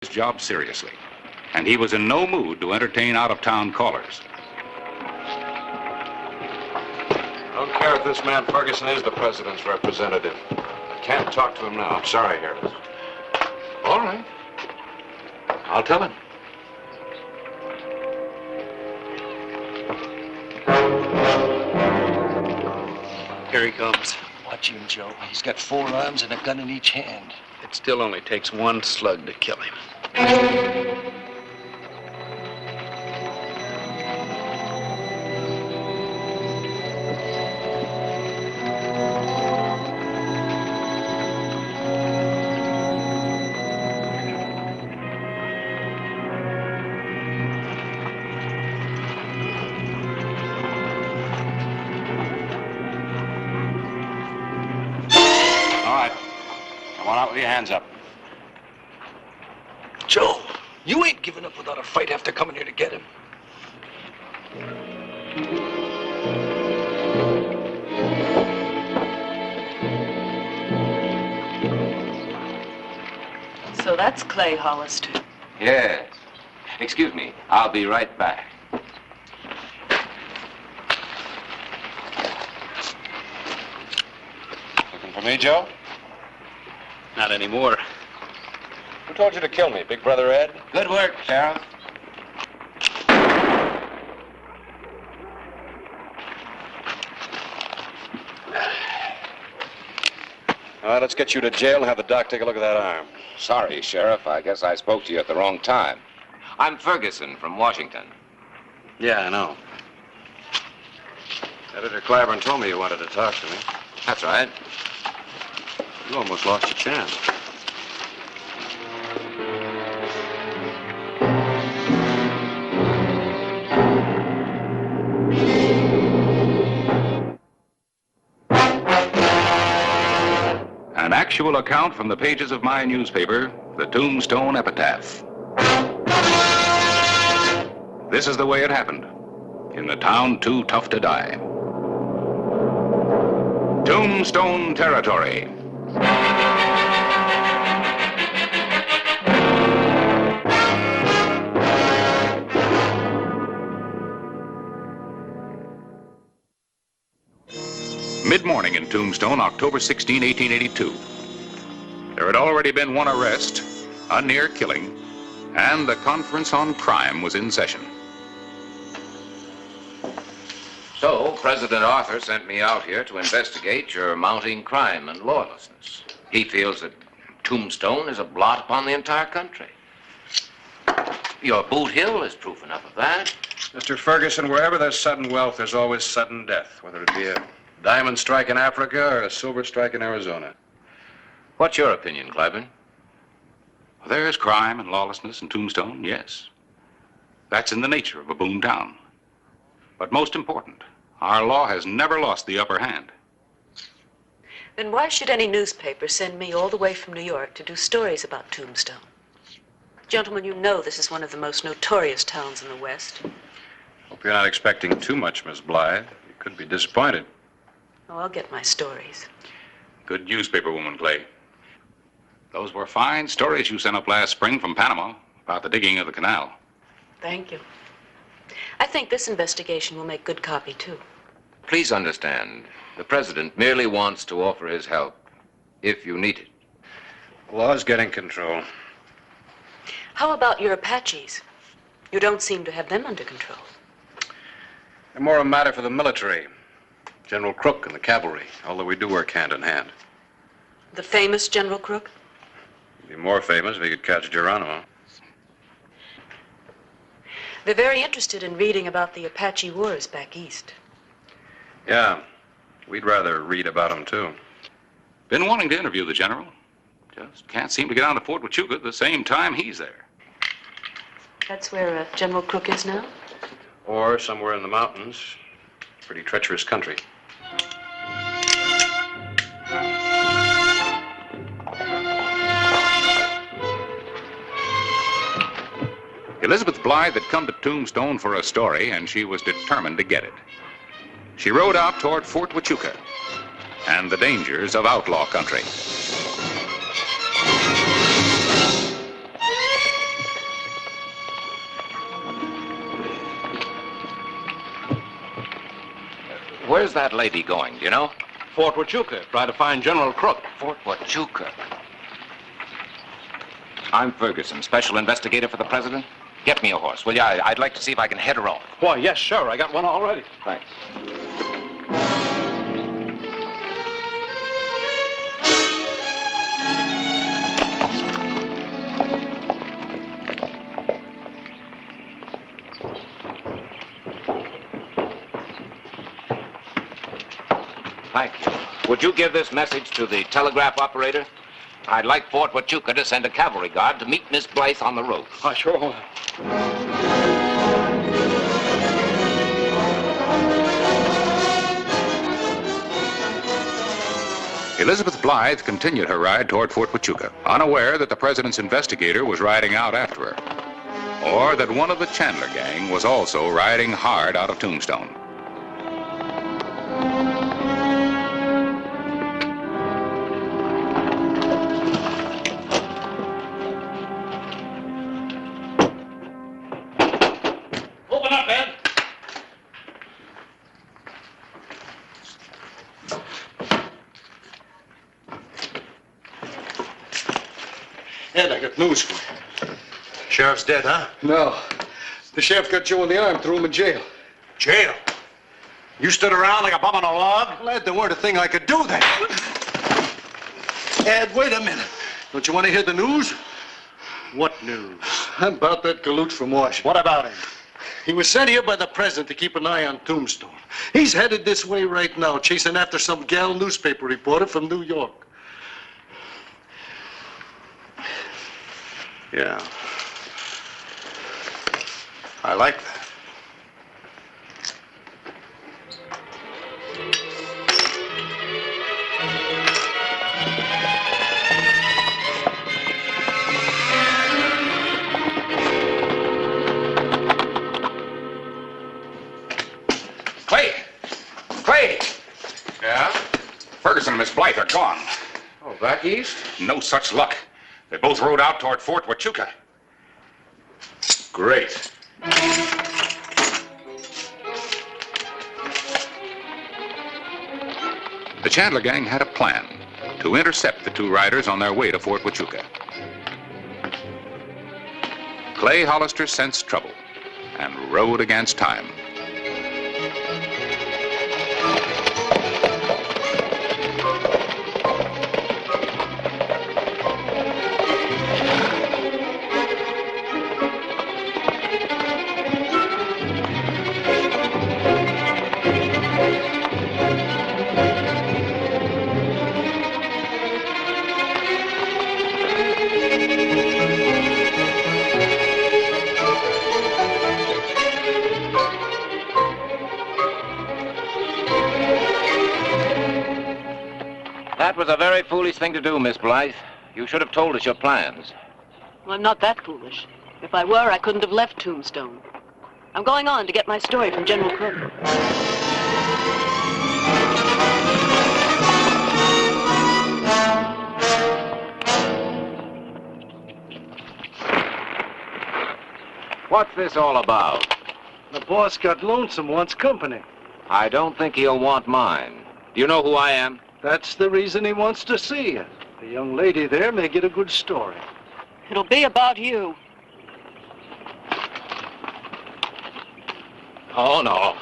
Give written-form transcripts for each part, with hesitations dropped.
his job seriously, and he was in no mood to entertain out-of-town callers. I don't care if this man Ferguson is the president's representative. I can't talk to him now. I'm sorry, Harris. All right. I'll tell him. Here he comes. Watch him, Joe. He's got 4 arms and a gun in each hand. It still only takes 1 slug to kill him. Hands up. Joe, you ain't giving up without a fight after coming here to get him. So that's Clay Hollister. Yes. Excuse me. I'll be right back. Looking for me, Joe? Not anymore. Who told you to kill me, Big Brother Ed? Good work, Sheriff. All right, let's get you to jail and have the doc take a look at that arm. Sorry, Sheriff. I guess I spoke to you at the wrong time. I'm Ferguson from Washington. Yeah, I know. Editor Clyburn told me you wanted to talk to me. That's right. You almost lost your chance. An actual account from the pages of my newspaper, the Tombstone Epitaph. This is the way it happened, in the town too tough to die. Tombstone territory. Mid-morning in Tombstone, October 16, 1882. There had already been 1 arrest, a near killing, and the Conference on Crime was in session. So, President Arthur sent me out here to investigate your mounting crime and lawlessness. He feels that Tombstone is a blot upon the entire country. Your Boot Hill is proof enough of that. Mr. Ferguson, wherever there's sudden wealth, there's always sudden death, whether it be a diamond strike in Africa or a silver strike in Arizona. What's your opinion, Clyburn? There is crime and lawlessness in Tombstone, yes. That's in the nature of a boom town. But most important, our law has never lost the upper hand. Then why should any newspaper send me all the way from New York to do stories about Tombstone? Gentlemen, you know this is one of the most notorious towns in the West. Hope you're not expecting too much, Miss Blythe. You could be disappointed. Oh, I'll get my stories. Good newspaper woman, Clay. Those were fine stories you sent up last spring from Panama about the digging of the canal. Thank you. I think this investigation will make good copy, too. Please understand, the president merely wants to offer his help if you need it. The law's getting control. How about your Apaches? You don't seem to have them under control. They're more a matter for the military. General Crook and the cavalry, although we do work hand in hand. The famous General Crook? He'd be more famous if he could catch Geronimo. They're very interested in reading about the Apache wars back east. Yeah, we'd rather read about them, too. Been wanting to interview the general. Just can't seem to get on to Fort Huachuca at the same time he's there. That's where General Crook is now? Or somewhere in the mountains. Pretty treacherous country. Elizabeth Blythe had come to Tombstone for a story, and she was determined to get it. She rode out toward Fort Huachuca and the dangers of outlaw country. Where's that lady going, do you know? Fort Huachuca. Try to find General Crook. Fort Huachuca. I'm Ferguson, special investigator for the president. Get me a horse, will you? I'd like to see if I can head her off. Why, yes, sure. I got one already. Thanks. Thank you. Would you give this message to the telegraph operator? I'd like Fort Huachuca to send a cavalry guard to meet Miss Blythe on the road. I sure will. Elizabeth Blythe continued her ride toward Fort Huachuca, unaware that the president's investigator was riding out after her, or that one of the Chandler gang was also riding hard out of Tombstone. Open up, Ed. Ed, I got news for you. Sheriff's dead, huh? No. The sheriff got Joe in the arm, threw him in jail. Jail. You stood around like a bum on a log? Lad, there weren't a thing I could do then. Ed, wait a minute. Don't you want to hear the news? What news? About that galoot from Washington. What about him? He was sent here by the president to keep an eye on Tombstone. He's headed this way right now, chasing after some gal newspaper reporter from New York. Yeah. I like that. Clay! Yeah? Ferguson and Miss Blythe are gone. Oh, back east? No such luck. They both rode out toward Fort Huachuca. Great. The Chandler gang had a plan to intercept the two riders on their way to Fort Huachuca. Clay Hollister sensed trouble and rode against time. That was a very foolish thing to do, Miss Blythe. You should have told us your plans. Well, I'm not that foolish. If I were, I couldn't have left Tombstone. I'm going on to get my story from General Crook. What's this all about? The boss got lonesome, wants company. I don't think he'll want mine. Do you know who I am? That's the reason he wants to see you. The young lady there may get a good story. It'll be about you. Oh, no.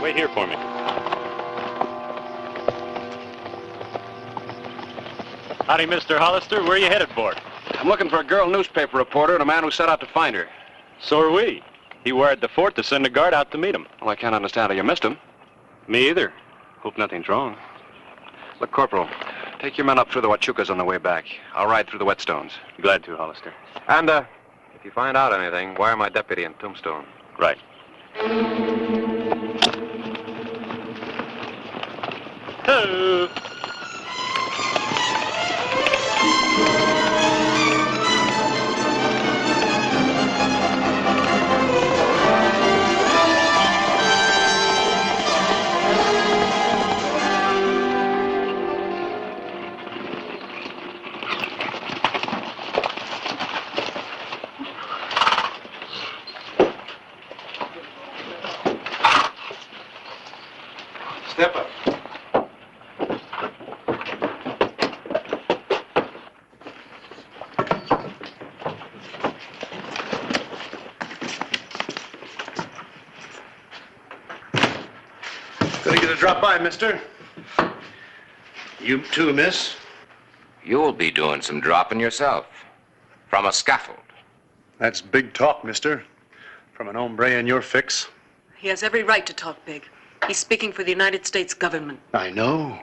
Wait here for me. Howdy, Mr. Hollister. Where are you headed for? I'm looking for a girl newspaper reporter and a man who set out to find her. So are we. He wired the fort to send a guard out to meet him. Well, I can't understand how you missed him. Me either. Hope nothing's wrong. Look, Corporal, take your men up through the Huachucas on the way back. I'll ride through the Whetstones. Glad to, Hollister. And, if you find out anything, wire my deputy in Tombstone. Right. Hello. Step up. Gonna get a drop by, mister. You too, miss. You'll be doing some dropping yourself. From a scaffold. That's big talk, mister. From an hombre in your fix. He has every right to talk big. He's speaking for the United States government. I know.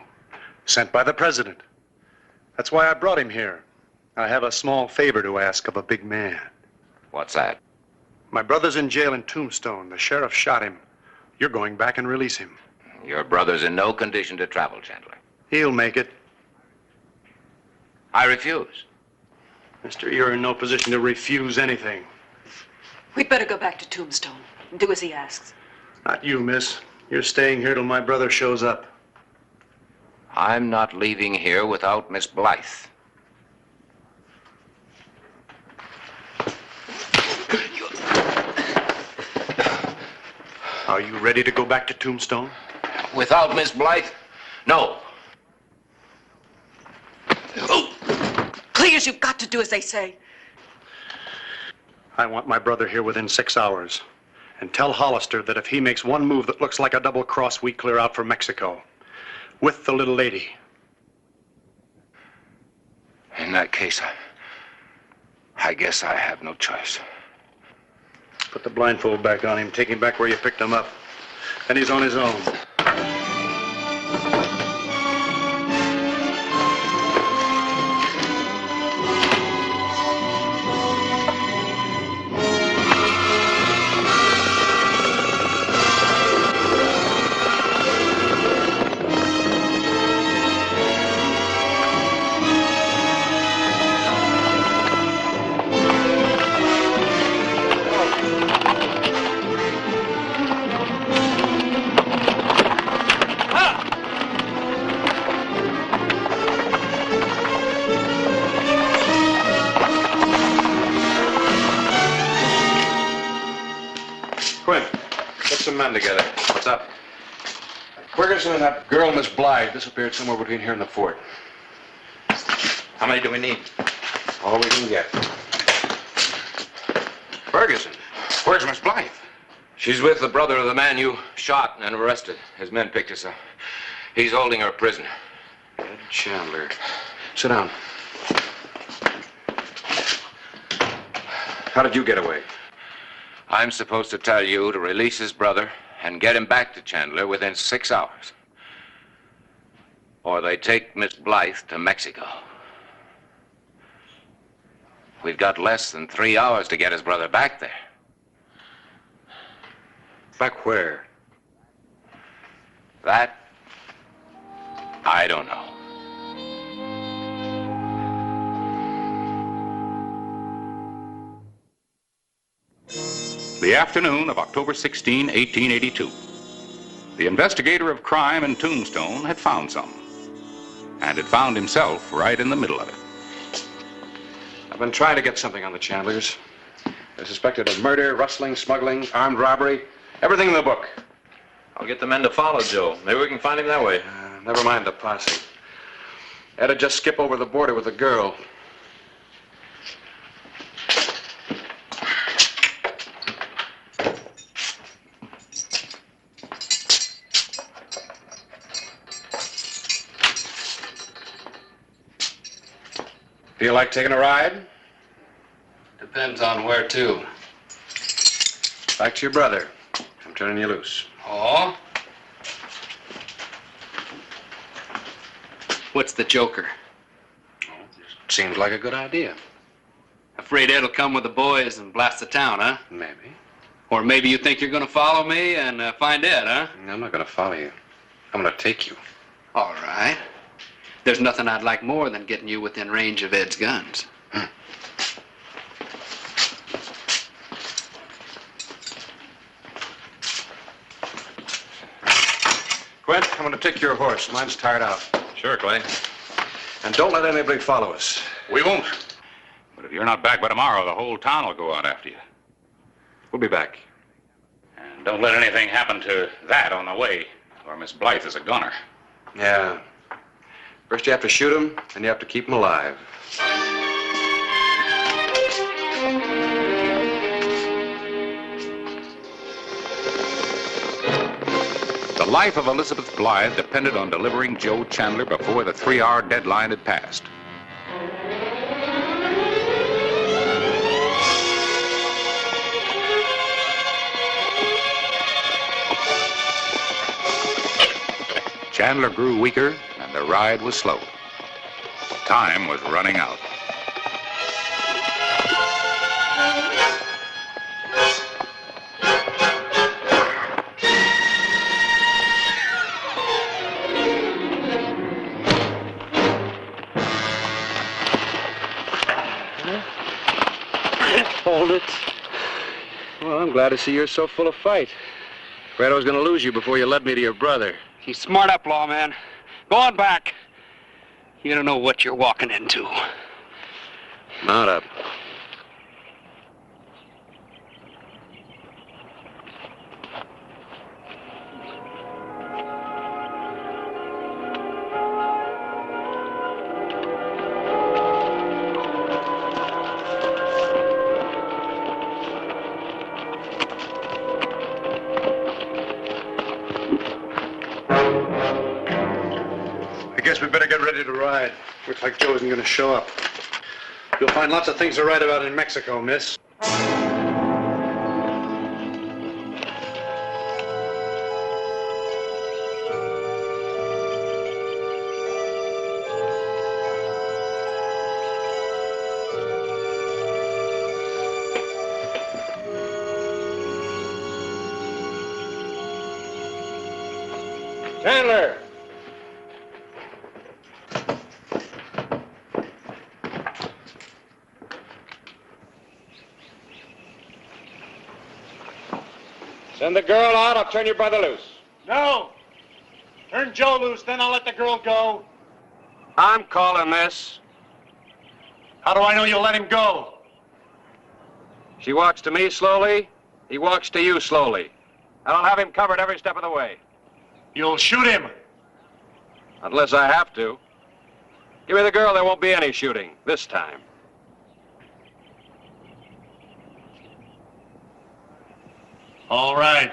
Sent by the president. That's why I brought him here. I have a small favor to ask of a big man. What's that? My brother's in jail in Tombstone. The sheriff shot him. You're going back and release him. Your brother's in no condition to travel, Chandler. He'll make it. I refuse. Mister, you're in no position to refuse anything. We'd better go back to Tombstone and do as he asks. Not you, miss. You're staying here till my brother shows up. I'm not leaving here without Miss Blythe. Are you ready to go back to Tombstone? Without Miss Blythe? No. Clears, you've got to do as they say. I want my brother here within 6 hours. And tell Hollister that if he makes one move that looks like a double cross, we clear out for Mexico. With the little lady. In that case, I guess I have no choice. Put the blindfold back on him. Take him back where you picked him up. Then he's on his own. Men together. What's up? Ferguson and that girl, Miss Blythe, disappeared somewhere between here and the fort. How many do we need? All we can get. Ferguson, where's Miss Blythe? She's with the brother of the man you shot and arrested. His men picked us up. He's holding her prisoner. Ed Chandler. Sit down. How did you get away? I'm supposed to tell you to release his brother and get him back to Chandler within 6 hours. Or they take Miss Blythe to Mexico. We've got less than 3 hours to get his brother back there. Back where? That, I don't know. The afternoon of October 16, 1882. The investigator of crime in Tombstone had found some. And had found himself right in the middle of it. I've been trying to get something on the Chandlers. They're suspected of murder, rustling, smuggling, armed robbery, everything in the book. I'll get the men to follow Joe. Maybe we can find him that way. Never mind the posse. Had to just skip over the border with a girl. Feel like taking a ride? Depends on where to. Back to your brother. I'm turning you loose. Oh? What's the joker? Seems like a good idea. Afraid Ed'll come with the boys and blast the town, huh? Maybe. Or maybe you think you're gonna follow me and find Ed, huh? I'm not gonna follow you. I'm gonna take you. All right. There's nothing I'd like more than getting you within range of Ed's guns. Quint, I'm gonna take your horse. Mine's tired out. Sure, Clay. And don't let anybody follow us. We won't. But if you're not back by tomorrow, the whole town will go out after you. We'll be back. And don't let anything happen to that on the way, or Miss Blythe is a gunner. Yeah. First you have to shoot him, then you have to keep him alive. The life of Elizabeth Blythe depended on delivering Joe Chandler before the 3-hour deadline had passed. Chandler grew weaker, and the ride was slow. Time was running out. Hold it. Well, I'm glad to see you're so full of fight. Afraid I was gonna lose you before you led me to your brother. You smart up, lawman. Go on back. You don't know what you're walking into. Mount up. I guess we better get ready to ride. Looks like Joe isn't going to show up. You'll find lots of things to write about in Mexico, miss. Chandler! Send the girl out, I'll turn your brother loose. No! Turn Joe loose, then I'll let the girl go. I'm calling this. How do I know you'll let him go? She walks to me slowly, he walks to you slowly. And I'll have him covered every step of the way. You'll shoot him. Unless I have to. Give me the girl, there won't be any shooting, this time. All right.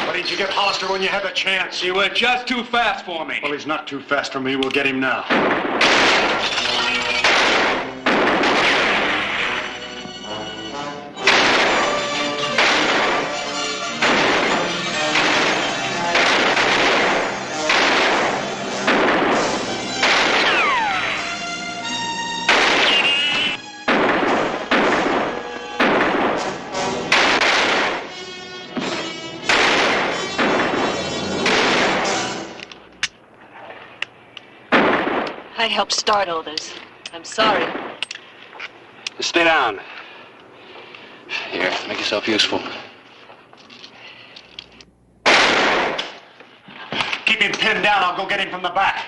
Why didn't you get Hollister when you had the chance? You were just too fast for me. Well, he's not too fast for me. We'll get him now. I helped start all this. I'm sorry. Stay down. Here, make yourself useful. Keep him pinned down. I'll go get him from the back.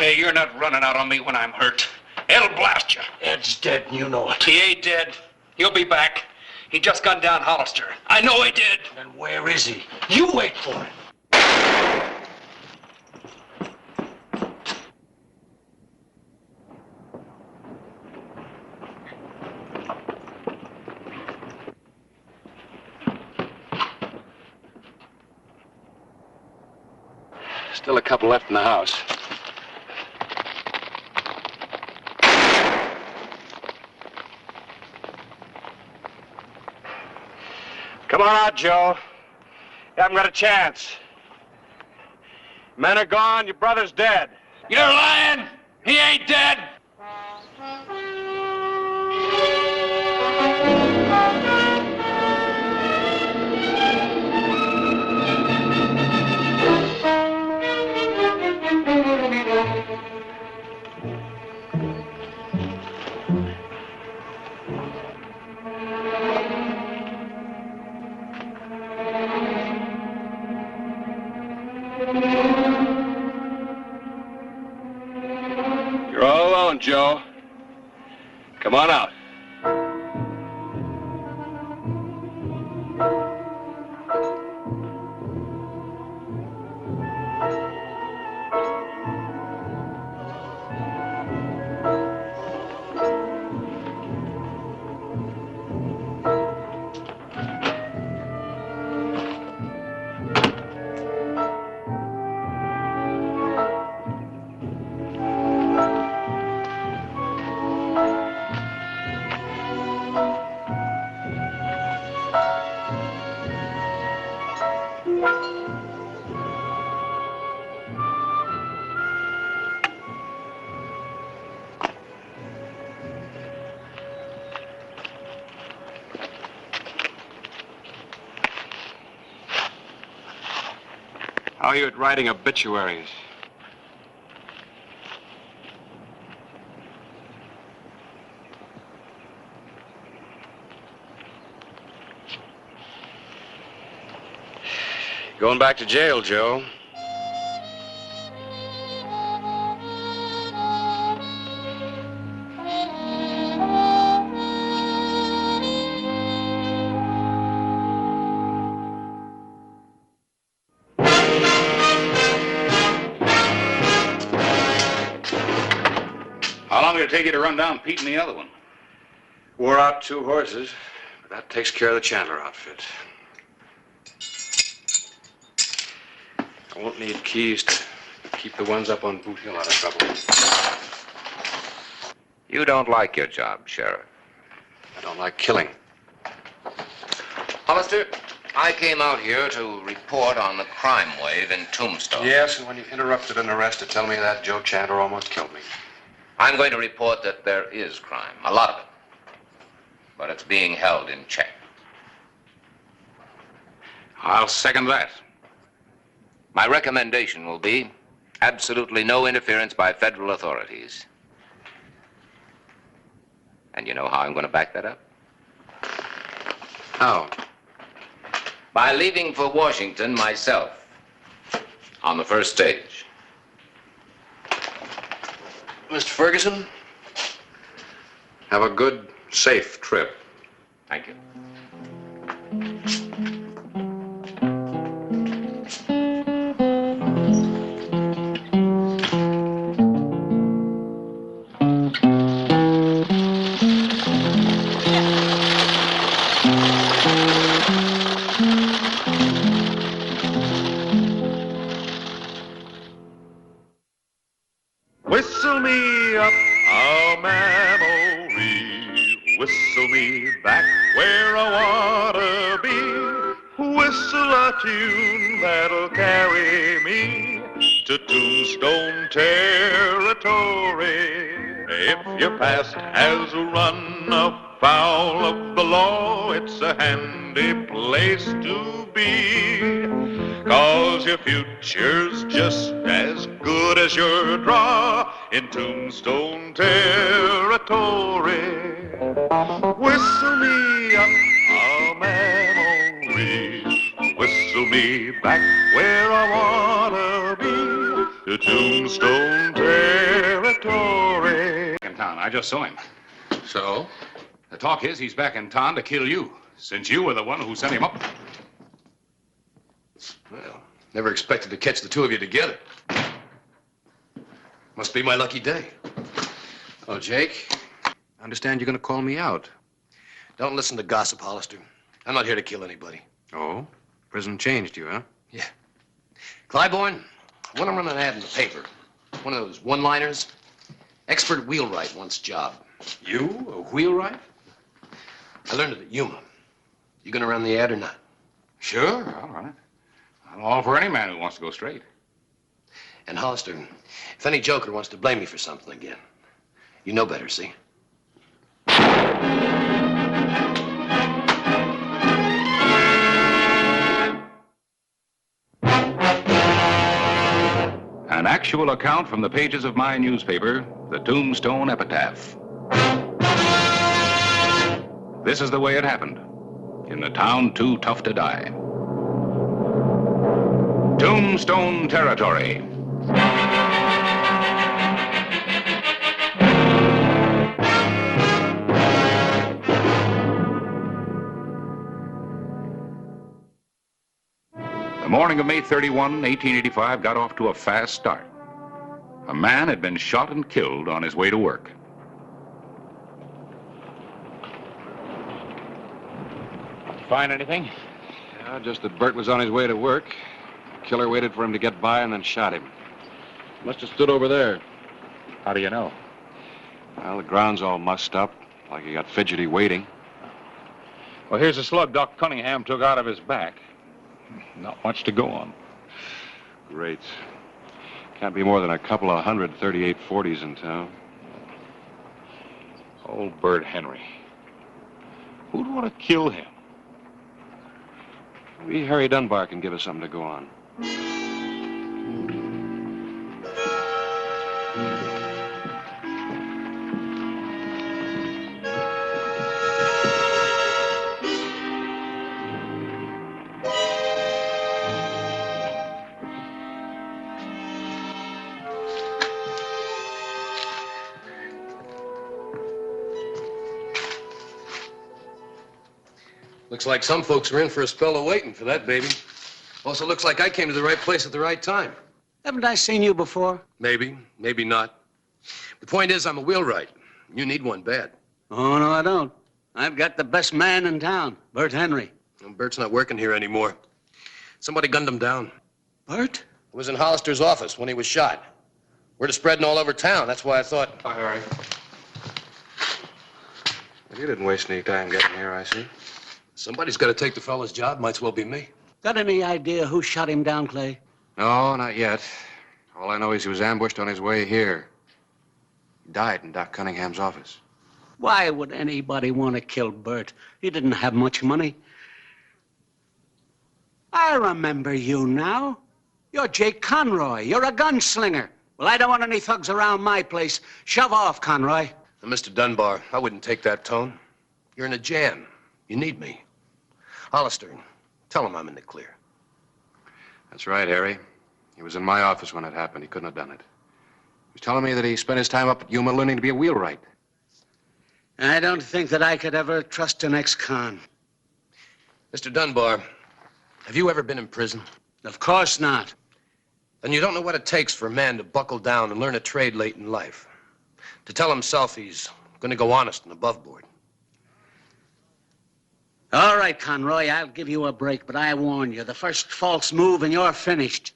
Hey, you're not running out on me when I'm hurt. It'll blast you. Ed's dead, and you know it. He ain't dead. He'll be back. He just gunned down Hollister. I know he did. Then where is he? You wait for him. Still a couple left in the house. Come on out, Joe. You haven't got a chance. Men are gone, your brother's dead. You're lying. He ain't dead. You're all alone, Joe. Come on out. How are you at writing obituaries? Going back to jail, Joe. How long did it take you to run down Pete and the other one? Wore out 2 horses. But that takes care of the Chandler outfit. I won't need keys to keep the ones up on Boot Hill out of trouble. You don't like your job, Sheriff. I don't like killing. Hollister, I came out here to report on the crime wave in Tombstone. Yes, and when you interrupted an arrest to tell me that, Joe Chandler almost killed me. I'm going to report that there is crime, a lot of it. But it's being held in check. I'll second that. My recommendation will be absolutely no interference by federal authorities. And you know how I'm going to back that up? How? By leaving for Washington myself on the first stage. Mr. Ferguson, have a good, safe trip. Thank you. Whistle me up a memory, whistle me back where I wanna be, whistle a tune that'll carry me to Tombstone territory. If your past has run afoul of the law, it's a handy place to be. 'Cause your future's just as good as your draw in Tombstone territory. Whistle me up a memory, whistle me back where I wanna be, to Tombstone territory. In town. I just saw him. So? The talk is he's back in town to kill you, since you were the one who sent him up. Well, never expected to catch the two of you together. Must be my lucky day. Oh, Jake, I understand you're going to call me out. Don't listen to gossip, Hollister. I'm not here to kill anybody. Oh? Prison changed you, huh? Yeah. Clybourne, I want to run an ad in the paper. One of those one-liners. Expert wheelwright wants job. You? A wheelwright? I learned it at Yuma. You going to run the ad or not? Sure, I'll run it. I'm all for any man who wants to go straight. And Hollister, if any joker wants to blame me for something again, you know better, see? An actual account from the pages of my newspaper, the Tombstone Epitaph. This is the way it happened, in the town too tough to die. Tombstone territory. The morning of May 31, 1885, got off to a fast start. A man had been shot and killed on his way to work. Find anything? Yeah, just that Bert was on his way to work. Killer waited for him to get by and then shot him. Must have stood over there. How do you know? Well, the ground's all mussed up, like he got fidgety waiting. Well, here's a slug Doc Cunningham took out of his back. Not much to go on. Great. Can't be more than a couple of 138-40s in town. Old Bert Henry. Who'd want to kill him? Maybe Harry Dunbar can give us something to go on. Looks like some folks are in for a spell of waiting for that baby. Also looks like I came to the right place at the right time. Haven't I seen you before? Maybe, maybe not. The point is, I'm a wheelwright. You need one bad. Oh, no, I don't. I've got the best man in town, Bert Henry. Well, Bert's not working here anymore. Somebody gunned him down. Bert? It was in Hollister's office when he was shot. Word is spreading all over town. That's why I thought... Hi, Harry. Well, you didn't waste any time getting here, I see. Somebody's got to take the fellow's job. Might as well be me. Got any idea who shot him down, Clay? No, not yet. All I know is he was ambushed on his way here. He died in Doc Cunningham's office. Why would anybody want to kill Bert? He didn't have much money. I remember you now. You're Jake Conroy. You're a gunslinger. Well, I don't want any thugs around my place. Shove off, Conroy. Now, Mr. Dunbar, I wouldn't take that tone. You're in a jam. You need me. Hollister, tell him I'm in the clear. That's right, Harry. He was in my office when it happened. He couldn't have done it. He was telling me that he spent his time up at Yuma learning to be a wheelwright. I don't think that I could ever trust an ex-con. Mr. Dunbar, have you ever been in prison? Of course not. Then you don't know what it takes for a man to buckle down and learn a trade late in life. To tell himself he's going to go honest and above board. All right, Conroy, I'll give you a break, but I warn you, the first false move and you're finished.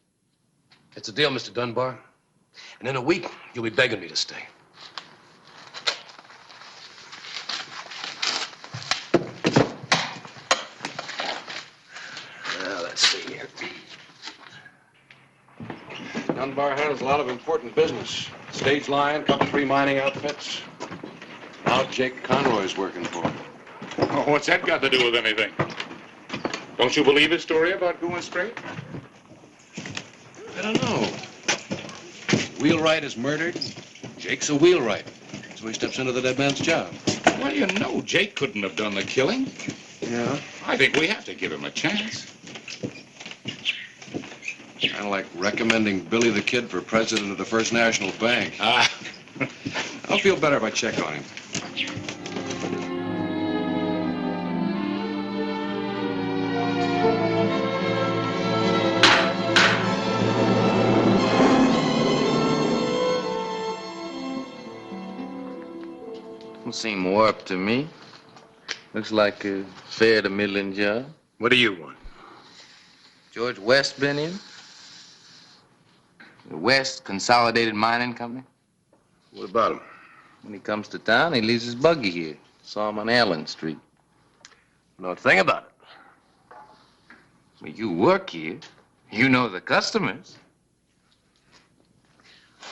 It's a deal, Mr. Dunbar. And in a week, you'll be begging me to stay. Well, let's see here. Dunbar handles a lot of important business. Stage line, couple 3 mining outfits. Now Jake Conroy's working for him. Oh, what's that got to do with anything? Don't you believe his story about going straight? I don't know. Wheelwright is murdered. Jake's a wheelwright. So he steps into the dead man's job. Well, you know, Jake couldn't have done the killing. Yeah? I think we have to give him a chance. Kind of like recommending Billy the Kid for president of the First National Bank. I'll feel better if I check on him. Don't seem warped to me. Looks like a fair to middling job. What do you want? George West been in? The West Consolidated Mining Company? What about him? When he comes to town, he leaves his buggy here. Saw him on Allen Street. No thing about it. Well, you work here. You know the customers.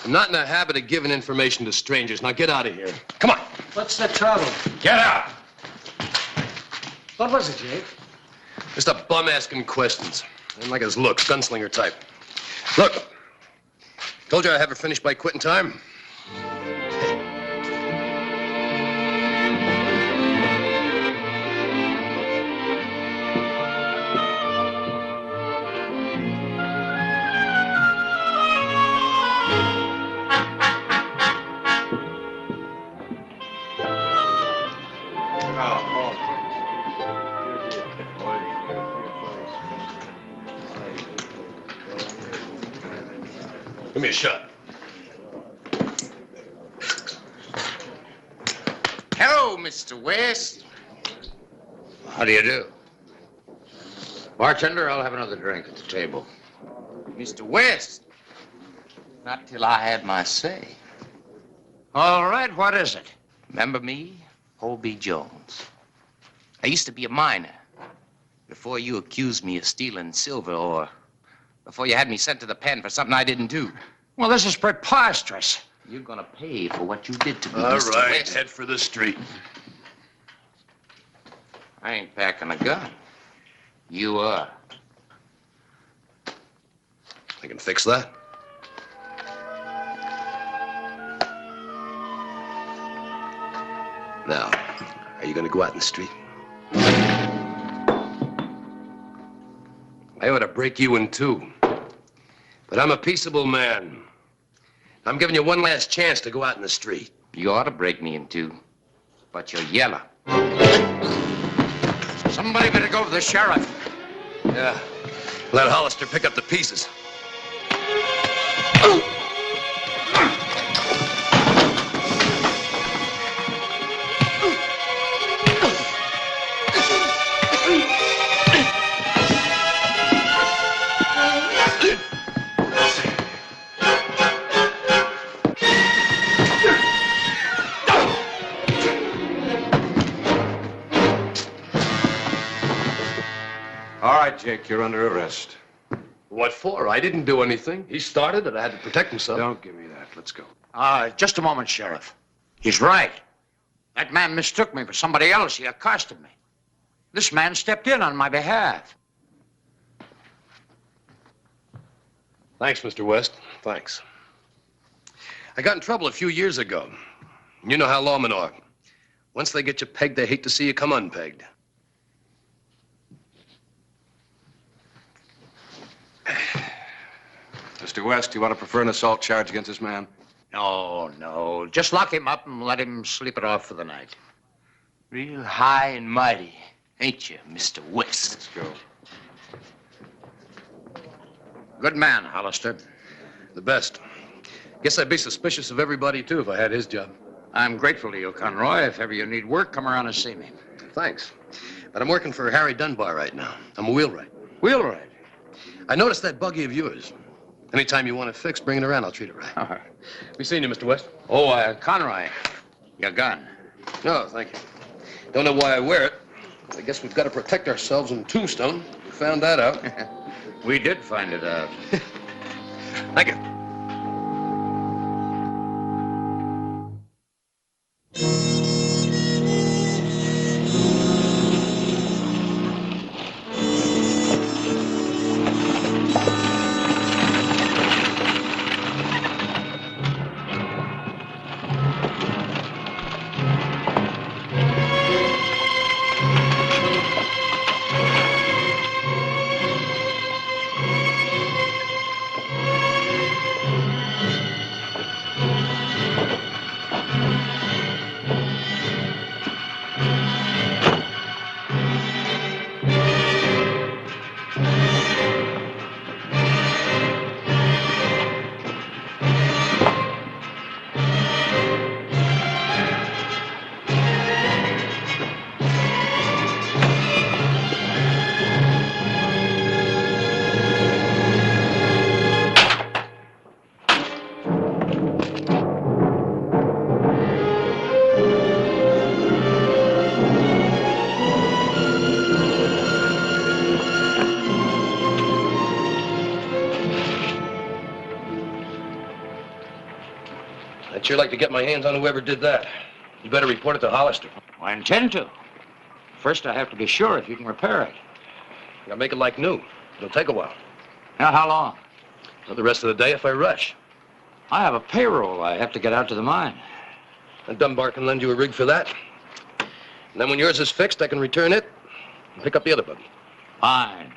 I'm not in the habit of giving information to strangers. Now get out of here. Come on. What's the trouble? Get out. What was it, Jake? Just a bum asking questions. And like his looks, gunslinger type. Look, told you I'd have her finished by quitting time. Give me a shot. Hello, Mr. West. How do you do? Bartender, I'll have another drink at the table. Mr. West. Not till I had my say. All right, what is it? Remember me? Holby Jones. I used to be a miner. Before you accused me of stealing silver or before you had me sent to the pen for something I didn't do. Well, this is preposterous. You're gonna pay for what you did to me, All Mr. right, West. head for the street. I ain't packing a gun. You are. I can fix that. Now, are you gonna go out in the street? I ought to break you in two. But I'm a peaceable man. I'm giving you one last chance to go out in the street. You ought to break me in two, but you're yellow. Somebody better go to the sheriff. Yeah. Let Hollister pick up the pieces. All right, Jake, you're under arrest. What for? I didn't do anything. He started it. I had to protect himself. Don't give me that. Let's go. Just a moment, Sheriff. He's right. That man mistook me for somebody else. He accosted me. This man stepped in on my behalf. Thanks, Mr. West. Thanks. I got in trouble a few years ago. You know how lawmen are. Once they get you pegged, they hate to see you come unpegged. Mr. West, you want to prefer an assault charge against this man? No. Just lock him up and let him sleep it off for the night. Real high and mighty, ain't you, Mr. West? Let's go. Good man, Hollister. The best. Guess I'd be suspicious of everybody, too, if I had his job. I'm grateful to you, Conroy. If ever you need work, come around and see me. Thanks. But I'm working for Harry Dunbar right now. I'm a wheelwright. Wheelwright? I noticed that buggy of yours. Anytime you want it fixed, bring it around. I'll treat it right. Be seeing you, Mr. West. Conroy, your gun. No, thank you. Don't know why I wear it. I guess we've got to protect ourselves in Tombstone. We found that out. We did find it out. Thank you. sure like to get my hands on whoever did that. You better report it to Hollister. I intend to. First, I have to be sure if you can repair it. You gotta make it like new. It'll take a while. Now, how long? Well, the rest of the day if I rush. I have a payroll I have to get out to the mine. And Dunbar can lend you a rig for that. And then when yours is fixed, I can return it and pick up the other buggy. Fine.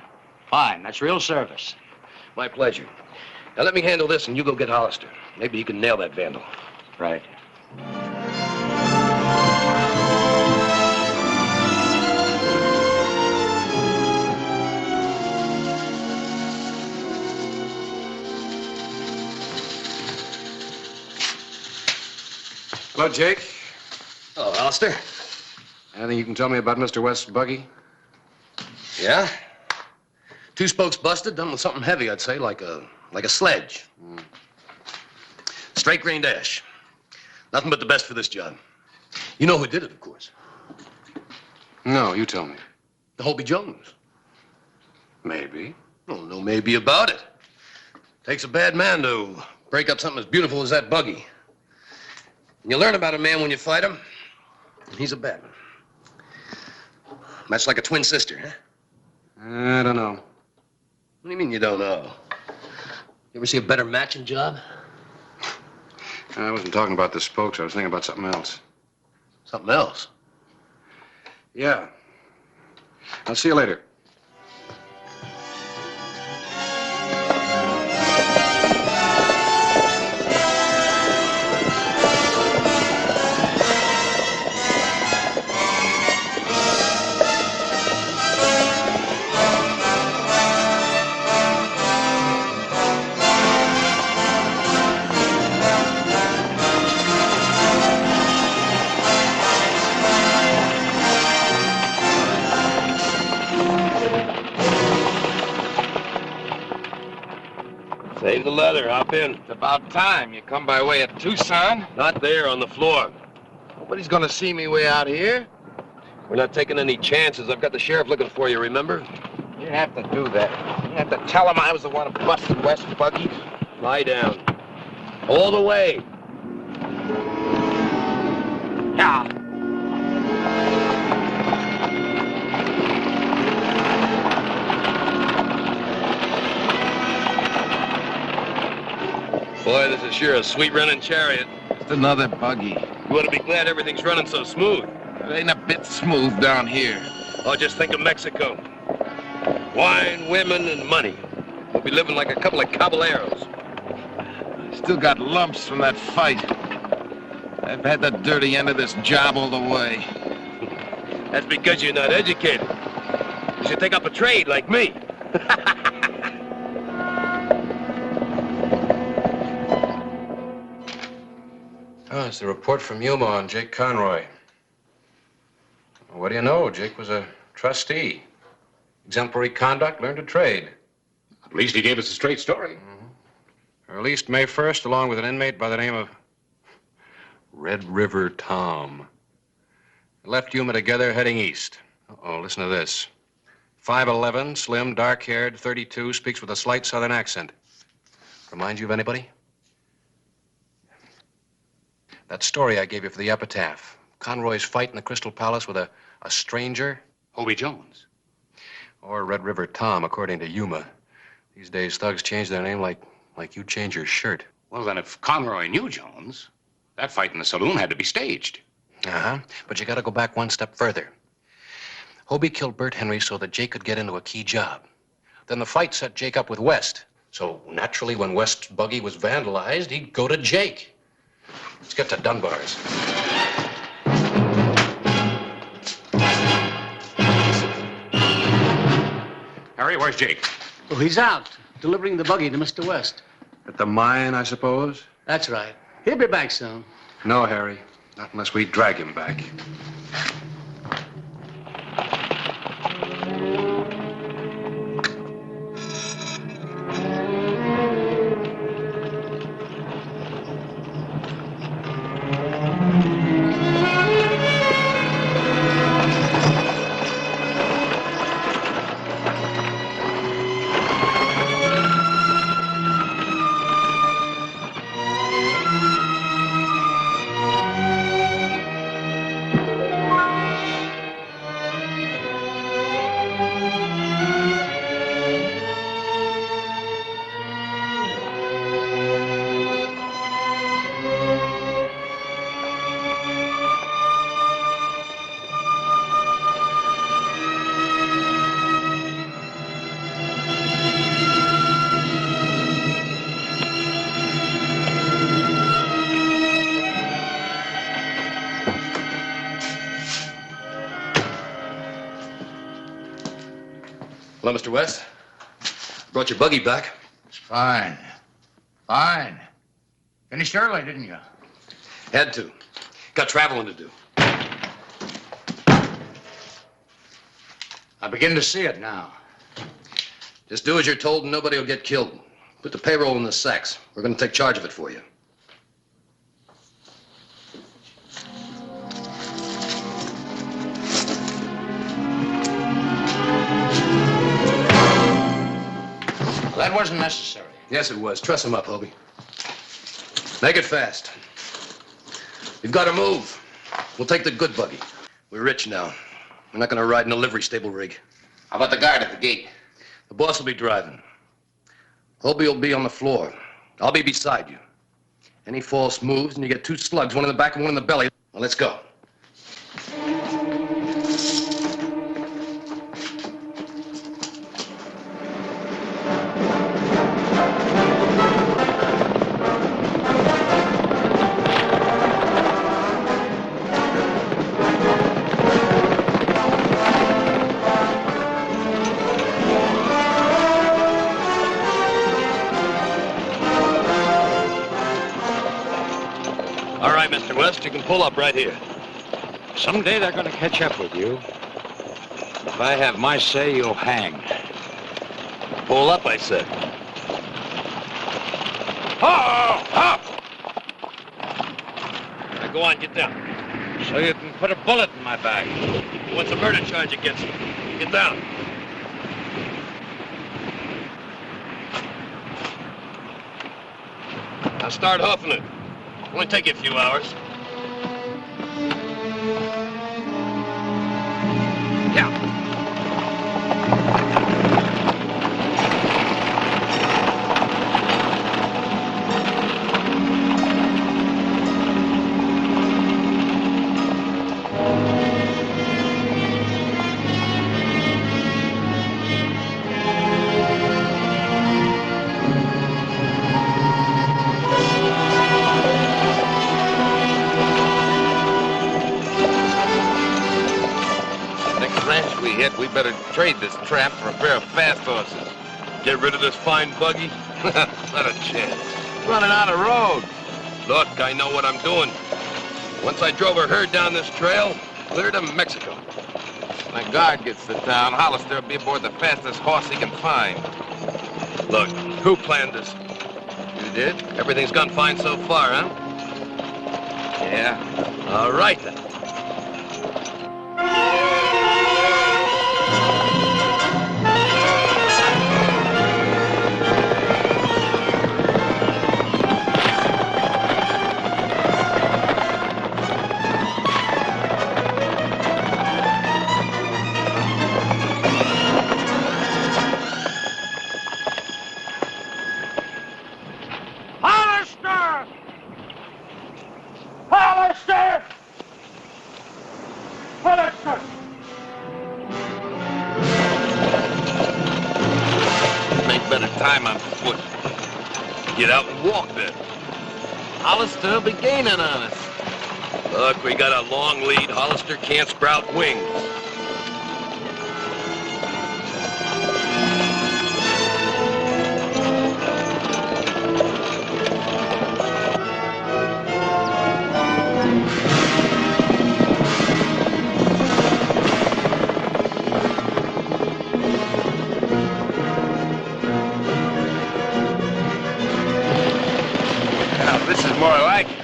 Fine. That's real service. My pleasure. Now let me handle this and you go get Hollister. Maybe he can nail that vandal. Right. Hello, Jake. Hello, Hollister. Anything you can tell me about Mr. West's buggy? Yeah? Two spokes busted, done with something heavy, I'd say, like a sledge. Straight grain dash. Nothing but the best for this job. You know who did it, of course. No, you tell me. The Hobie Jones. Maybe. Oh, no maybe about it. Takes a bad man to break up something as beautiful as that buggy. And you learn about a man when you fight him. He's a bad one. Much like a twin sister, huh? I don't know. What do you mean you don't know? You ever see a better matching job? I wasn't talking about the spokes. I was thinking about something else. Something else? Yeah. I'll see you later. Save the leather, hop in. It's about time. You come by way of Tucson. Not there, on the floor. Nobody's gonna see me way out here. We're not taking any chances. I've got the sheriff looking for you, remember? You didn't have to do that. You didn't have to tell him I was the one who busted West's buggy. Lie down. All the way. Yeah. Boy, this is sure a sweet running chariot. Just another buggy. You ought to be glad everything's running so smooth. It ain't a bit smooth down here. Oh, just think of Mexico. Wine, women, and money. We'll be living like a couple of caballeros. I still got lumps from that fight. I've had the dirty end of this job all the way. That's because you're not educated. You should take up a trade like me. Oh, it's the report from Yuma on Jake Conroy. Well, what do you know? Jake was a trustee. Exemplary conduct, learned a trade. At least he gave us a straight story. Released May 1st, along with an inmate by the name of Red River Tom. Left Yuma together, heading east. Uh-oh, listen to this. 5'11", slim, dark-haired, 32, speaks with a slight southern accent. Remind you of anybody? That story I gave you for the epitaph. Conroy's fight in the Crystal Palace with a stranger. Hobie Jones. Or Red River Tom, according to Yuma. These days, thugs change their name like you change your shirt. Well, then if Conroy knew Jones, that fight in the saloon had to be staged. Uh-huh. But you gotta go back one step further. Hobie killed Bert Henry so that Jake could get into a key job. Then the fight set Jake up with West. So naturally, when West's buggy was vandalized, he'd go to Jake. Let's get to Dunbar's. Harry, where's Jake? Oh, he's out, delivering the buggy to Mr. West. At the mine, I suppose? That's right. He'll be back soon. No, Harry. Not unless we drag him back. Hello, Mr. West. Brought your buggy back. Fine. Fine. Finished early, didn't you? Had to. Got traveling to do. I begin to see it now. Just do as you're told and nobody will get killed. Put the payroll in the sacks. We're going to take charge of it for you. That wasn't necessary. Yes, it was. Truss him up, Hobie. Make it fast. We've got to move. We'll take the good buggy. We're rich now. We're not going to ride in a livery stable rig. How about the guard at the gate? The boss will be driving. Hobie will be on the floor. I'll be beside you. Any false moves and you get 2 slugs, one in the back and one in the belly. Well, let's go. All right, Mr. West, you can pull up right here. Someday they're going to catch up with you. If I have my say, you'll hang. Pull up, I said. Oh, up! Now go on, get down. So you can put a bullet in my back. What's a murder charge against you? Get down. Now start hoofing it. Only take you a few hours. Yeah. We hit, we better trade this tramp for a pair of fast horses. Get rid of this fine buggy? Not a chance. Running out of road. Look, I know what I'm doing. Once I drove a herd down this trail, clear to Mexico. When the guard gets to town, Hollister will be aboard the fastest horse he can find. Look, who planned this? You did? Everything's gone fine so far, huh? Yeah. All right, then. Time on foot. Get out and walk then. Hollister will be gaining on us. Look, we got a long lead. Hollister can't sprout wings. This is more like it.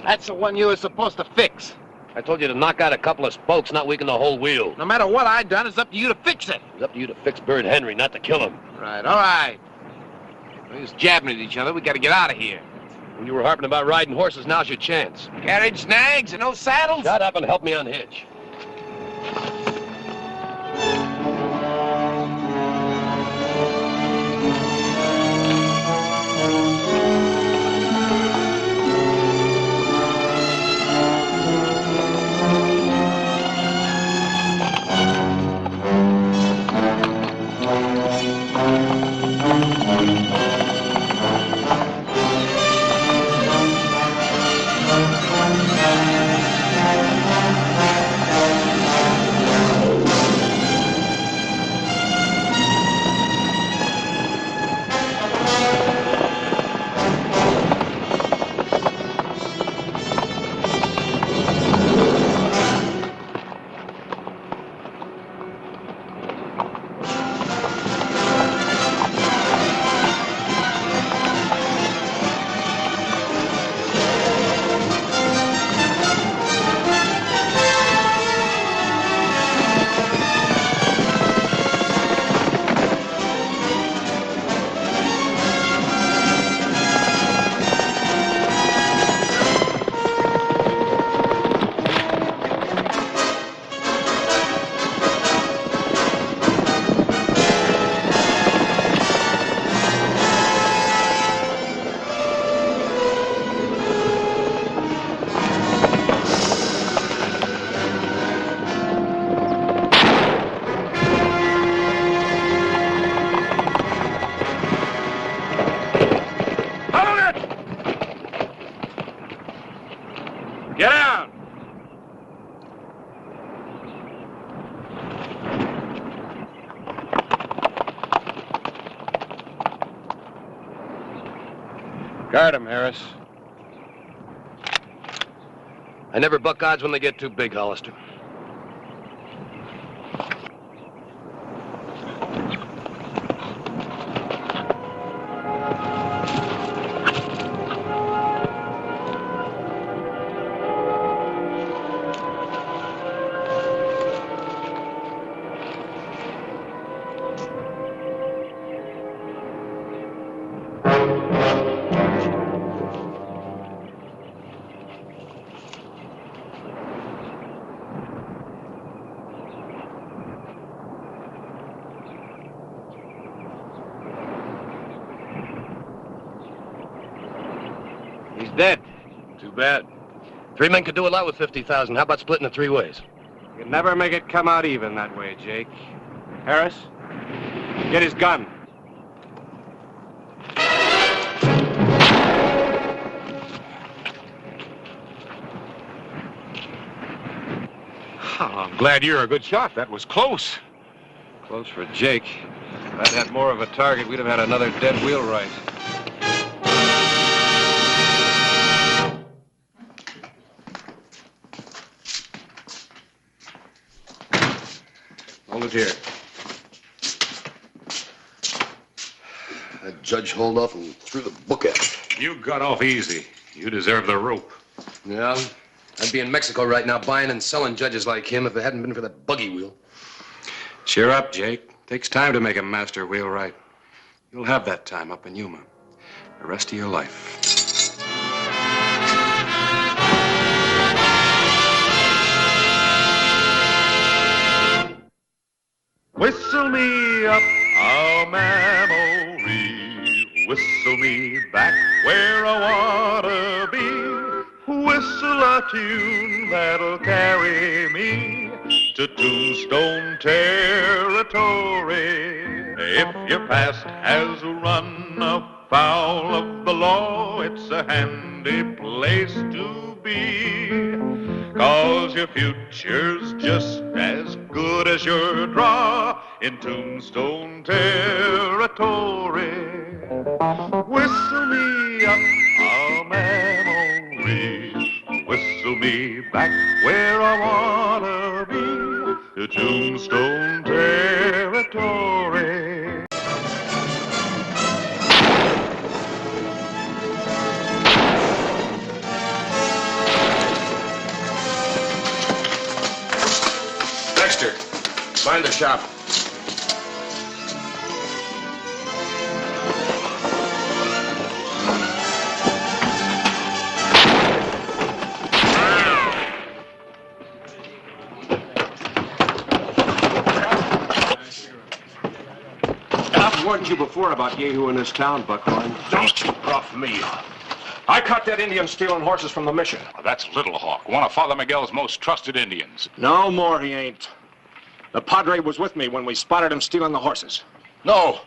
That's the one you were supposed to fix. I told you to knock out a couple of spokes, not weaken the whole wheel. No matter what I done, it's up to you to fix it. It's up to you to fix Bird Henry, not to kill him. Right, all right. We're just jabbing at each other. We gotta get out of here. When you were harping about riding horses, now's your chance. Carriage snags and no saddles? Shut up and help me unhitch. Get down! Guard him, Harris. I never buck odds when they get too big, Hollister. He's dead. Too bad. 3 men could do a lot with 50,000. How about splitting it 3 ways? You can never make it come out even that way, Jake. Harris, get his gun. Oh, I'm glad you're a good shot. That was close. Close for Jake. If I'd had more of a target, we'd have had another dead wheelwright. Hold it here. That judge hauled off and threw the book at me. You got off easy. You deserve the rope. Yeah? I'd be in Mexico right now buying and selling judges like him if it hadn't been for that buggy wheel. Cheer up, Jake. Takes time to make a master wheelwright. You'll have that time up in Yuma. The rest of your life. Whistle me up a memory, whistle me back where I wanna be, whistle a tune that'll carry me to Tombstone territory. If your past has run afoul of the law, it's a handy place to be. 'Cause your future's just as good as your draw in Tombstone territory. Whistle me up a memory, whistle me back where I wanna be, to Tombstone territory. Dexter, find the shop. I've warned you before about Yehu in this town, Buckhorn. Don't you bluff me. I caught that Indian stealing horses from the mission. That's Little Hawk, one of Father Miguel's most trusted Indians. No more he ain't. The Padre was with me when we spotted him stealing the horses. No.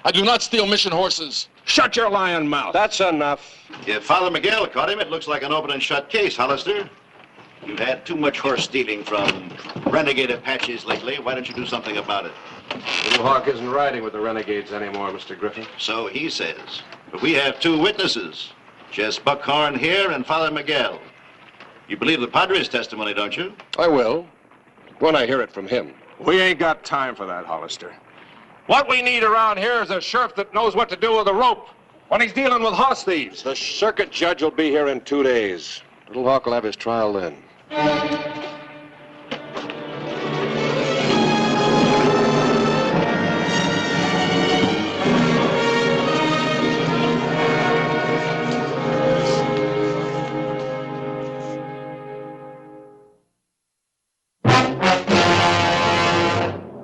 I do not steal mission horses. Shut your lying mouth. That's enough. If Father Miguel caught him, it looks like an open and shut case, Hollister. You've had too much horse stealing from renegade Apaches lately. Why don't you do something about it? Little Hawk isn't riding with the renegades anymore, Mr. Griffin. So he says. But we have two witnesses. Just Buckhorn here and Father Miguel. You believe the Padre's testimony, don't you? I will, when I hear it from him. We ain't got time for that, Hollister. What we need around here is a sheriff that knows what to do with a rope when he's dealing with horse thieves. The circuit judge will be here in 2 days. Little Hawk will have his trial then.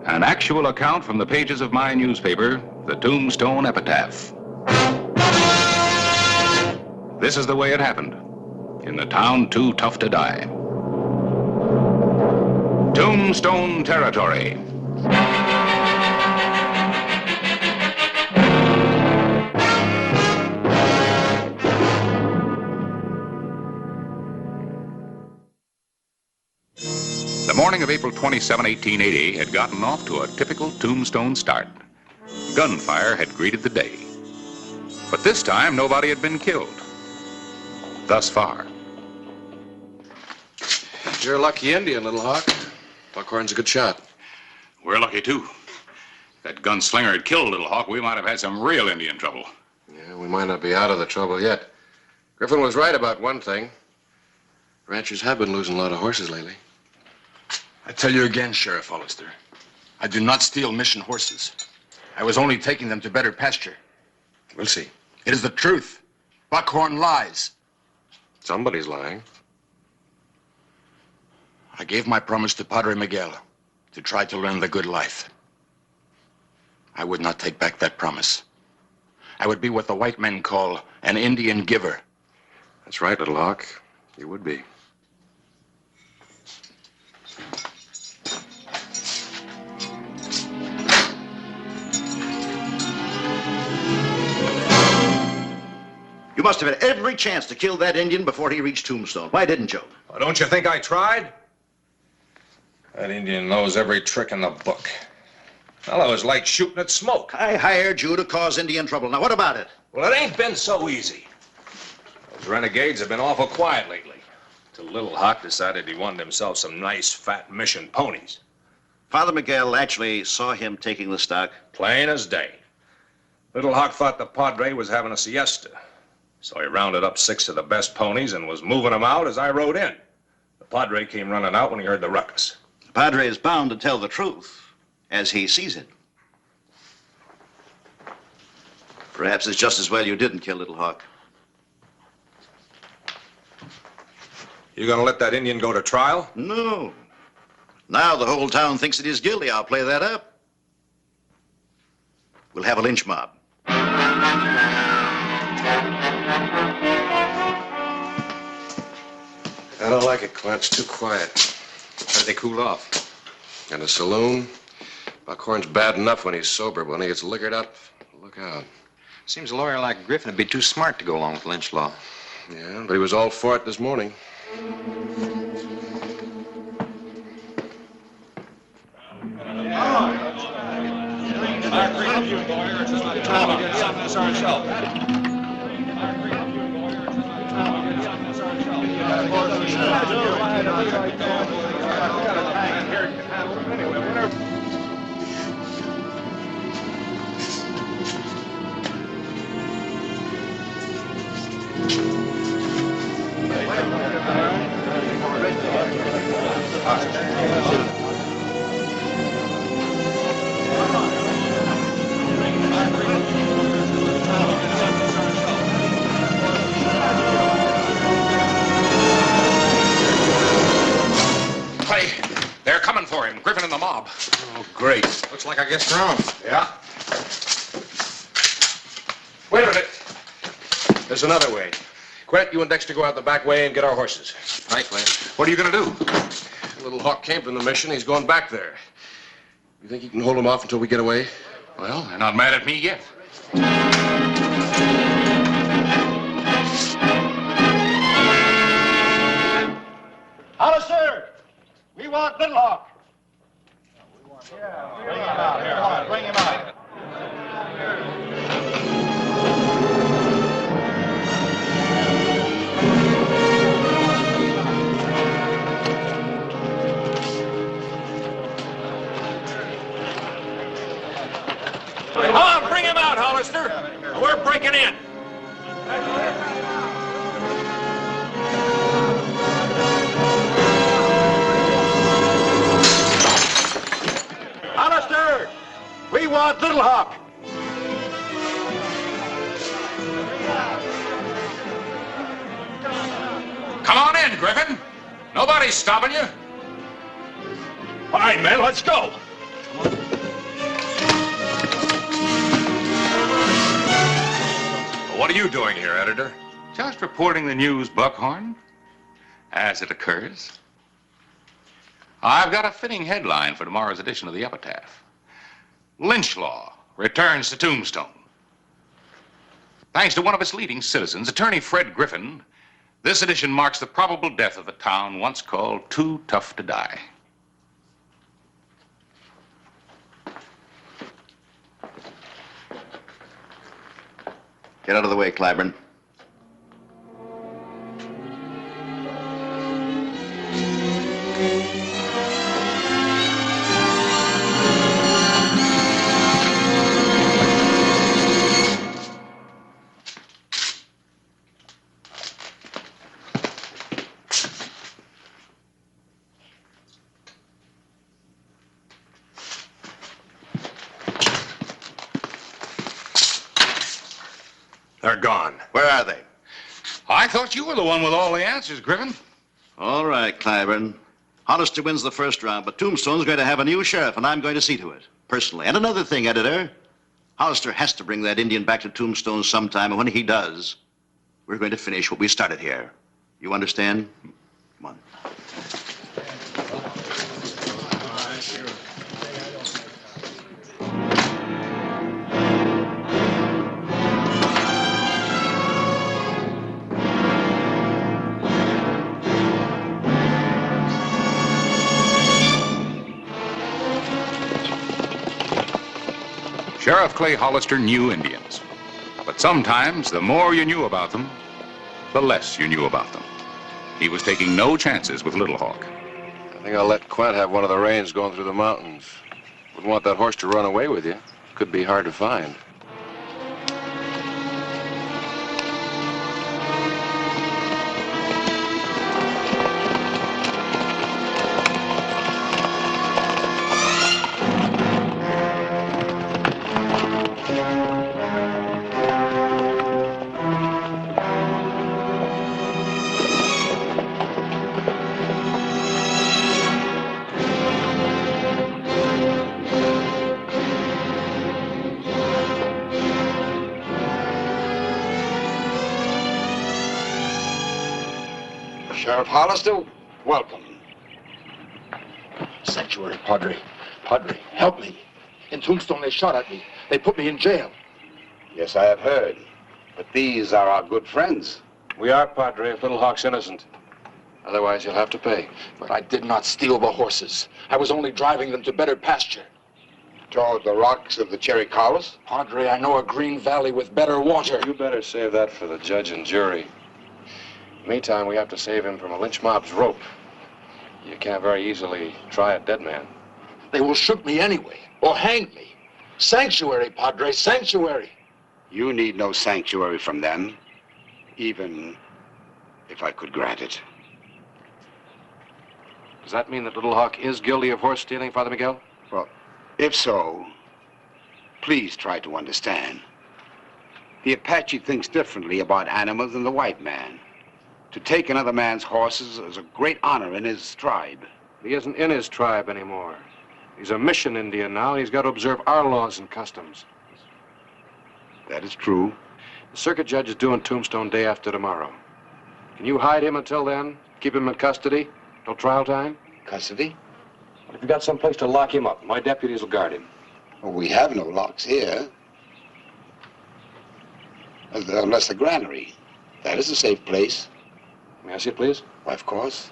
An actual account from the pages of my newspaper, the Tombstone Epitaph. This is the way it happened. In the town too tough to die. Tombstone territory. The morning of April 27, 1880 had gotten off to a typical Tombstone start. Gunfire had greeted the day. But this time, nobody had been killed. Thus far. You're a lucky Indian, Little Hawk. Buckhorn's a good shot. We're lucky, too. If that gunslinger had killed Little Hawk, we might have had some real Indian trouble. Yeah, we might not be out of the trouble yet. Griffin was right about one thing. Ranchers have been losing a lot of horses lately. I tell you again, Sheriff Hollister, I do not steal mission horses. I was only taking them to better pasture. We'll see. It is the truth. Buckhorn lies. Somebody's lying. I gave my promise to Padre Miguel to try to learn the good life. I would not take back that promise. I would be what the white men call an Indian giver. That's right, Little Hawk. You would be. You must have had every chance to kill that Indian before he reached Tombstone. Why didn't you? Well, don't you think I tried? That Indian knows every trick in the book. Fellow is like shooting at smoke. I hired you to cause Indian trouble. Now, what about it? Well, it ain't been so easy. Those renegades have been awful quiet lately. Till Little Hawk decided he wanted himself some nice, fat mission ponies. Father Miguel actually saw him taking the stock? Plain as day. Little Hawk thought the Padre was having a siesta. So he rounded up 6 of the best ponies and was moving them out as I rode in. The Padre came running out when he heard the ruckus. The Padre is bound to tell the truth as he sees it. Perhaps it's just as well you didn't kill Little Hawk. You gonna let that Indian go to trial? No. Now the whole town thinks that he's guilty. I'll play that up. We'll have a lynch mob. I don't like it, Clint. It's too quiet. How do they cool off? In a saloon, Buckhorn's bad enough when he's sober, but when he gets liquored up, look out. Seems a lawyer like Griffin would be too smart to go along with lynch law. Yeah, but he was all for it this morning. I agree with you, lawyer. It's about time we did something this ourselves. They're coming for him. Griffin and the mob. Oh, great. Looks like I guessed wrong. Yeah. Wait a minute. There's another way. Quint, you and Dexter go out the back way and get our horses. Right, Clint. What are you going to do? Little Hawk came from the mission. He's going back there. You think you can hold him off until we get away? Well, they're not mad at me yet. Hollister, we want Little Hawk. Bring him out here. Come on, bring him out. Come on, bring him out, Hollister. We're breaking in. Hollister, we want Little Hawk. Come on in, Griffin. Nobody's stopping you. All right, men, let's go. What are you doing here, editor? Just reporting the news, Buckhorn, as it occurs. I've got a fitting headline for tomorrow's edition of the Epitaph. Lynch law returns to Tombstone. Thanks to one of its leading citizens, attorney Fred Griffin, this edition marks the probable death of a town once called Too Tough to Die. Get out of the way, Clyburn. They're gone. Where are they? I thought you were the one with all the answers, Griffin. All right, Clyburn. Hollister wins the first round, but Tombstone's going to have a new sheriff, and I'm going to see to it, personally. And another thing, editor. Hollister has to bring that Indian back to Tombstone sometime, and when he does, we're going to finish what we started here. You understand? Come on. Sheriff Clay Hollister knew Indians. But sometimes, the more you knew about them, the less you knew about them. He was taking no chances with Little Hawk. I think I'll let Quint have one of the reins going through the mountains. Wouldn't want that horse to run away with you. Could be hard to find. Sheriff Hollister, welcome. Sanctuary, Padre. Padre, help me. In Tombstone, they shot at me. They put me in jail. Yes, I have heard. But these are our good friends. We are, Padre, if Little Hawk's innocent. Otherwise, you'll have to pay. But I did not steal the horses. I was only driving them to better pasture. Toward the rocks of the Cherry Collis? Padre, I know a green valley with better water. You better save that for the judge and jury. Meantime, we have to save him from a lynch mob's rope. You can't very easily try a dead man. They will shoot me anyway, or hang me. Sanctuary, Padre, sanctuary. You need no sanctuary from them, even if I could grant it. Does that mean that Little Hawk is guilty of horse stealing, Father Miguel? Well, if so, please try to understand. The Apache thinks differently about animals than the white man. To take another man's horses is a great honor in his tribe. He isn't in his tribe anymore. He's a mission Indian now, and he's got to observe our laws and customs. That is true. The circuit judge is due in Tombstone day after tomorrow. Can you hide him until then? Keep him in custody till trial time? Custody? If you've got some place to lock him up, my deputies will guard him. Well, we have no locks here. Unless the granary. That is a safe place. May I see it, please? Why, of course.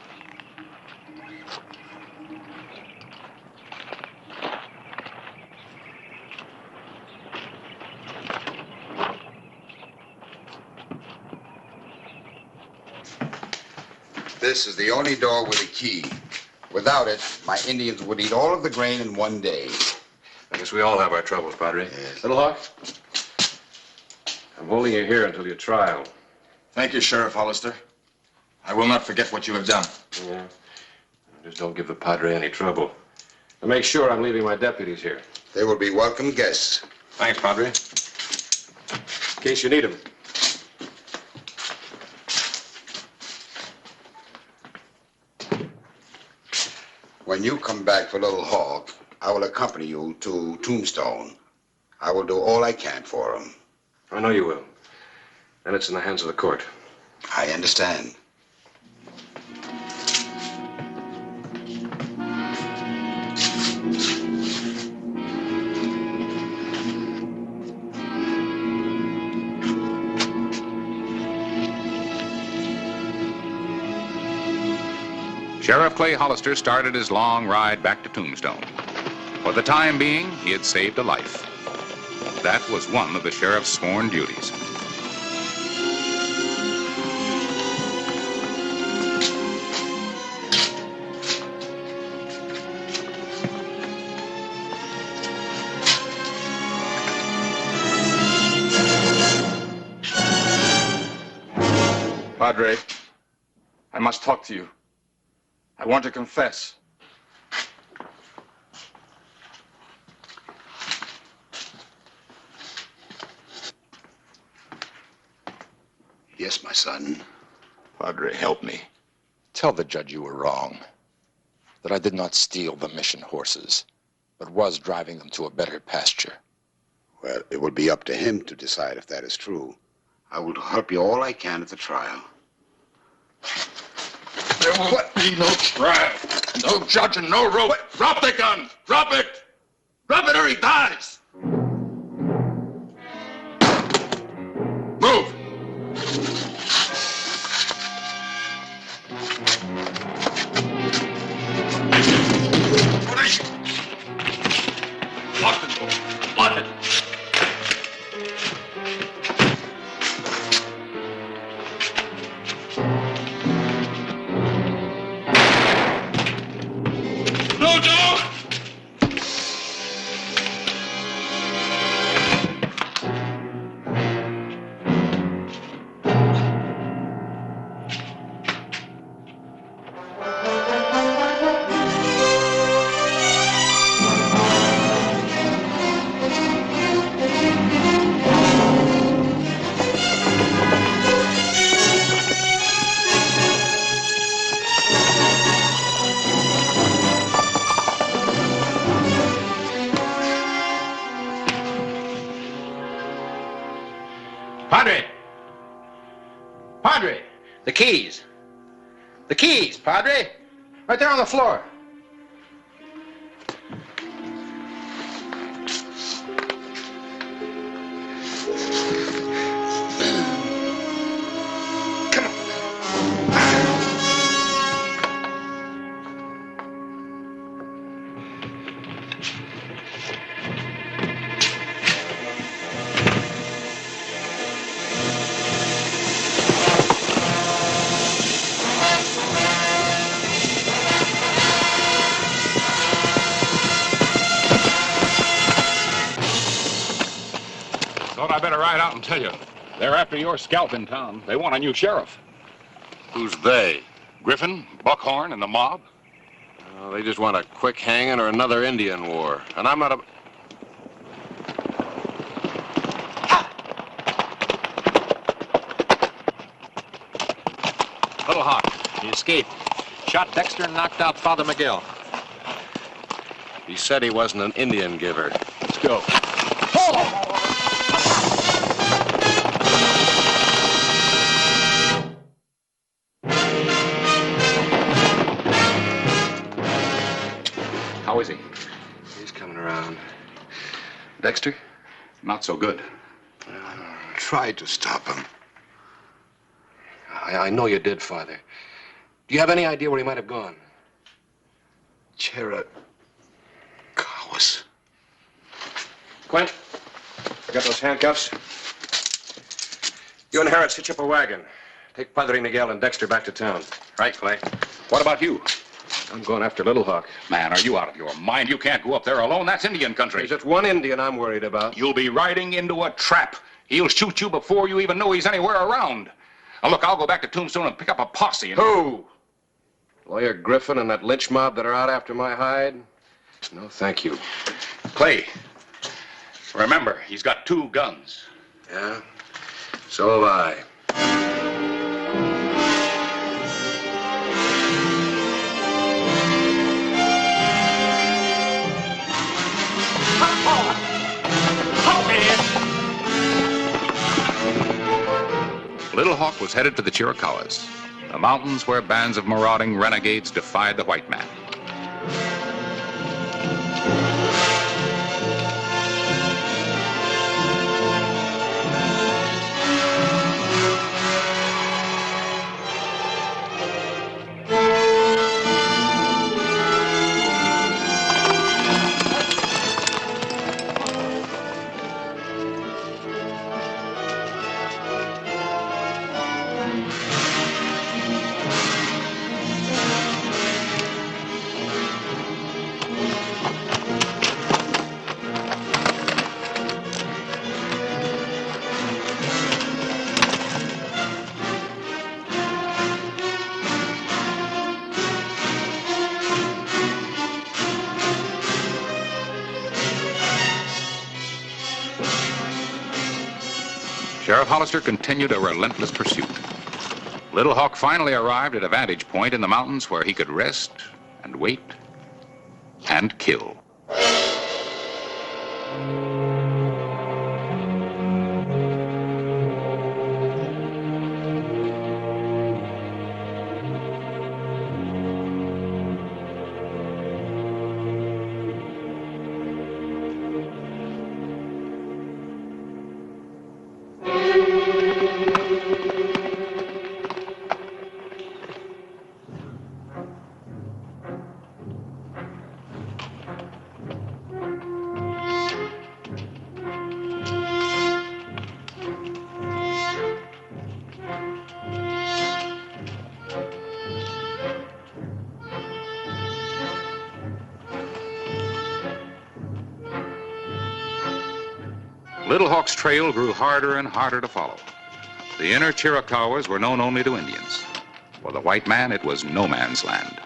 This is the only door with a key. Without it, my Indians would eat all of the grain in one day. I guess we all have our troubles, Padre. Yes. Little Hawk, I'm holding you here until your trial. Thank you, Sheriff Hollister. I will not forget what you have done. Yeah. Just don't give the Padre any trouble. And make sure I'm leaving my deputies here. They will be welcome guests. Thanks, Padre. In case you need them. When you come back for Little Hawk, I will accompany you to Tombstone. I will do all I can for him. I know you will. Then it's in the hands of the court. I understand. Sheriff Clay Hollister started his long ride back to Tombstone. For the time being, he had saved a life. That was one of the sheriff's sworn duties. Padre, I must talk to you. I want to confess. Yes, my son. Padre, help me. Tell the judge you were wrong. That I did not steal the mission horses, but was driving them to a better pasture. Well, it will be up to him to decide if that is true. I will help you all I can at the trial. There will be no trial, no judge, and no rope. Drop the gun! Drop it! Drop it or he dies! Move! Lock the door. Lock it. No, Joe! Padre! Padre! The keys. The keys, Padre. Right there on the floor. Thought I better ride out and tell you. They're after your scalp in town. They want a new sheriff. Who's they? Griffin, Buckhorn, and the mob? They just want a quick hanging or another Indian war. And I'm not a... Little Hawk, he escaped. Shot Dexter and knocked out Father Miguel. He said he wasn't an Indian giver. Let's go. How is he? He's coming around. Dexter? Not so good. Tried to stop him. I know you did, Father. Do you have any idea where he might have gone? Chiricahua. Quint, you got those handcuffs? You and Harris hitch up a wagon. Take Padre Miguel and Dexter back to town. Right, Clay. What about you? I'm going after Little Hawk. Man, are you out of your mind? You can't go up there alone. That's Indian country. There's just one Indian I'm worried about. You'll be riding into a trap. He'll shoot you before you even know he's anywhere around. Now, look, I'll go back to Tombstone and pick up a posse. And... Who? Lawyer Griffin and that lynch mob that are out after my hide? No, thank you. Clay, remember, he's got 2 guns. Yeah? So have I. Little Hawk was headed to the Chiricahuas, the mountains where bands of marauding renegades defied the white man. Sheriff Hollister continued a relentless pursuit. Little Hawk finally arrived at a vantage point in the mountains where he could rest and wait and kill. Little Hawk's trail grew harder and harder to follow. The inner Chiricahuas were known only to Indians. For the white man, it was no man's land.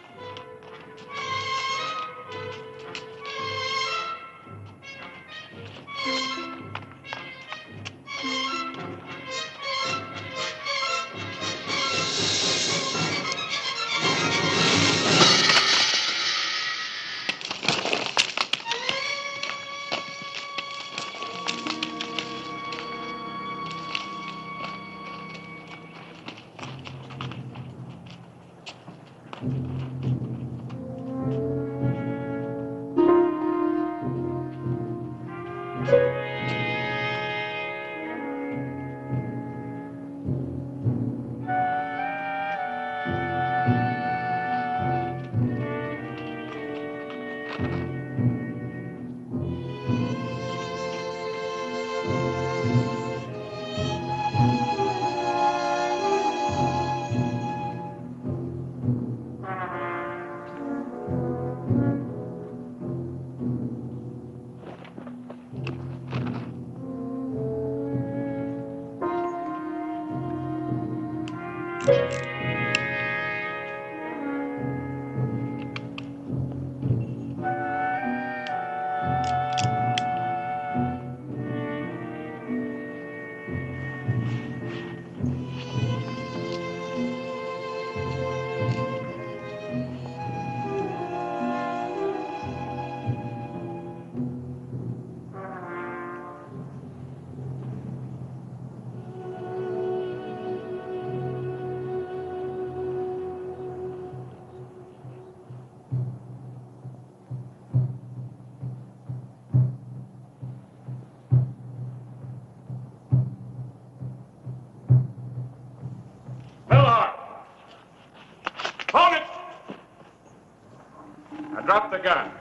drop the gun.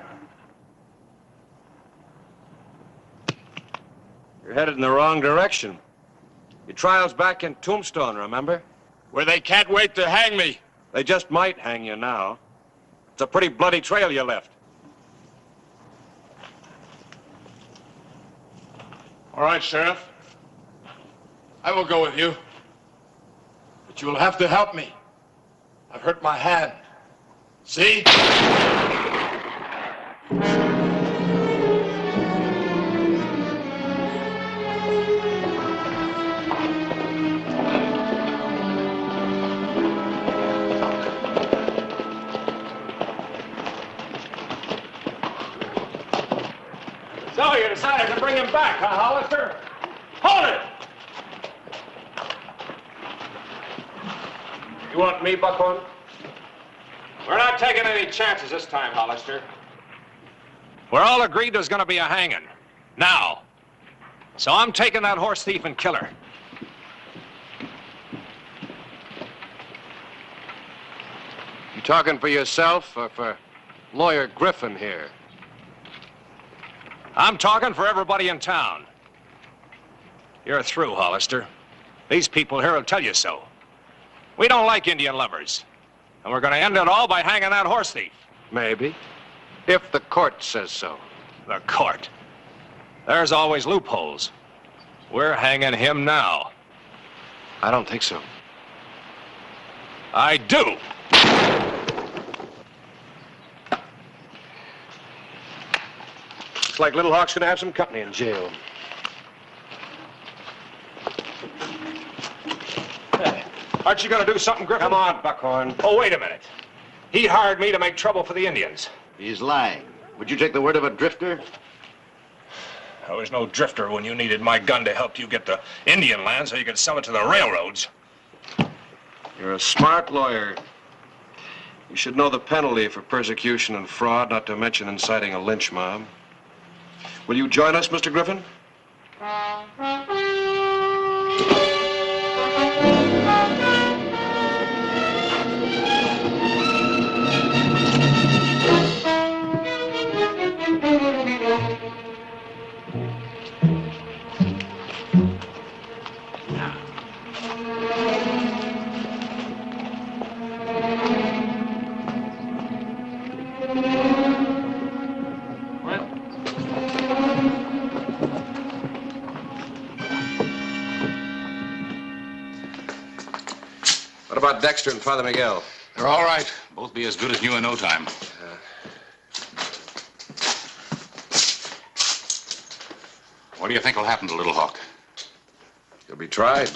You're headed in the wrong direction. Your trial's back in Tombstone, remember? Where they can't wait to hang me. They just might hang you now. It's a pretty bloody trail you left. All right, Sheriff. I will go with you. But you will have to help me. I've hurt my hand. See? So you decided to bring him back, huh, Hollister? Hold it! You want me, Buckhorn? We're not taking any chances this time, Hollister. We're all agreed there's gonna be a hanging. Now. So I'm taking that horse thief and killer. You talking for yourself or for Lawyer Griffin here? I'm talking for everybody in town. You're through, Hollister. These people here will tell you so. We don't like Indian lovers. And we're going to end it all by hanging that horse thief. Maybe. If the court says so. The court? There's always loopholes. We're hanging him now. I don't think so. I do. Looks like Little Hawk's gonna have some company in jail. Hey, aren't you gonna do something, Griffin? Come on, Buckhorn. Oh, wait a minute. He hired me to make trouble for the Indians. He's lying. Would you take the word of a drifter? I was no drifter when you needed my gun to help you get the Indian land so you could sell it to the railroads. You're a smart lawyer. You should know the penalty for persecution and fraud, not to mention inciting a lynch mob. Will you join us, Mr. Griffin? What about Dexter and Father Miguel? They're all right. Both be as good as new in no time. What do you think will happen to Little Hawk? He'll be tried.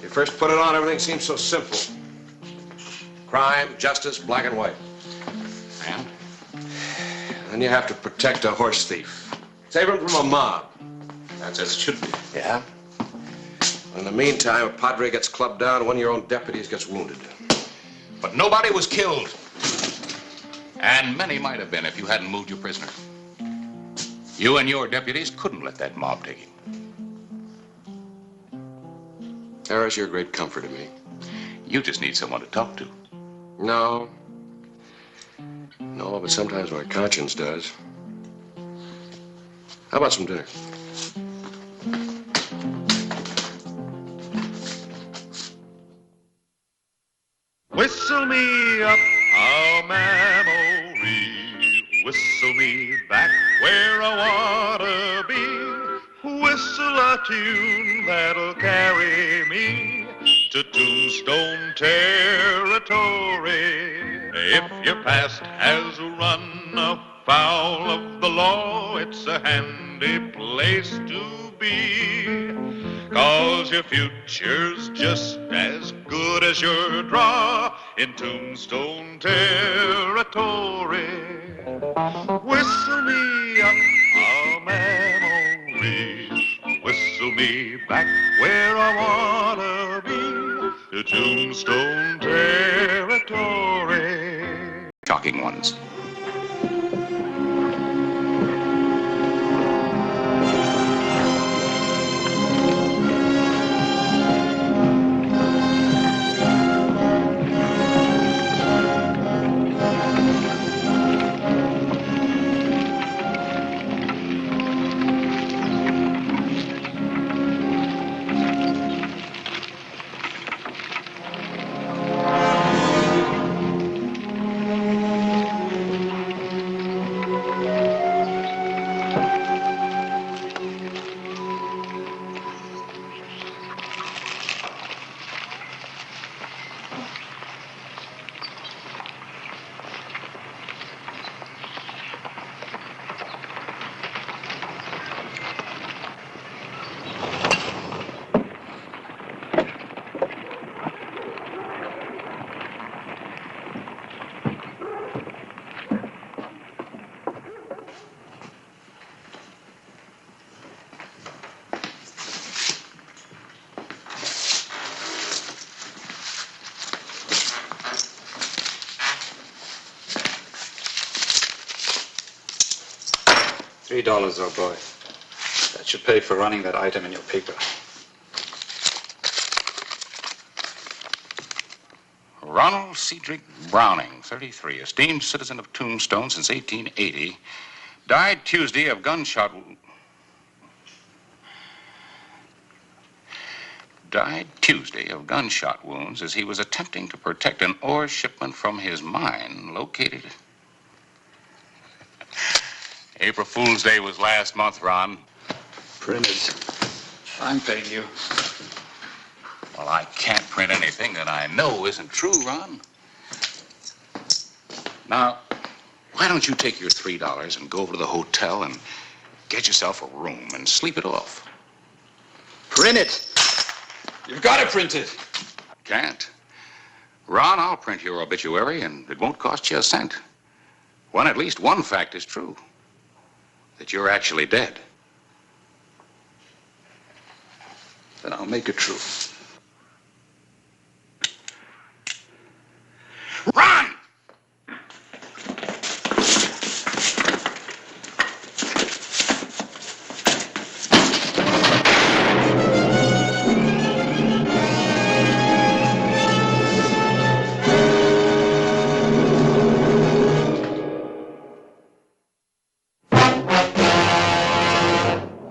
You first put it on, everything seems so simple. Crime, justice, black and white. And? Then you have to protect a horse thief. Save him from a mob. That's as it should be. Yeah? In the meantime, a padre gets clubbed down, and one of your own deputies gets wounded. But nobody was killed. And many might have been if you hadn't moved your prisoner. You and your deputies couldn't let that mob take him. Harris, you're a great comfort to me. You just need someone to talk to. No. No, but sometimes my conscience does. How about some dinner? Whistle me up a memory, whistle me back where I wanna be, whistle a tune that'll carry me to Tombstone territory. If your past has run afoul of the law, it's a handy place to be, 'cause your future's just as good as your draw in Tombstone territory. Whistle me up a memory, whistle me back where I wanna be, to Tombstone territory. Shocking ones. $3, old boy. That should pay for running that item in your paper. Ronald Cedric Browning, 33, esteemed citizen of Tombstone since 1880, died Tuesday of gunshot wounds as he was attempting to protect an ore shipment from his mine located. April Fool's Day was last month, Ron. Printed. I'm paying you. Well, I can't print anything that I know isn't true, Ron. Now, why don't you take your $3 and go over to the hotel and get yourself a room and sleep it off? Print it. You've got to print it. Can't. Ron, I'll print your obituary, and it won't cost you a cent. When at least one fact is true, that you're actually dead. Then I'll make it true. Run!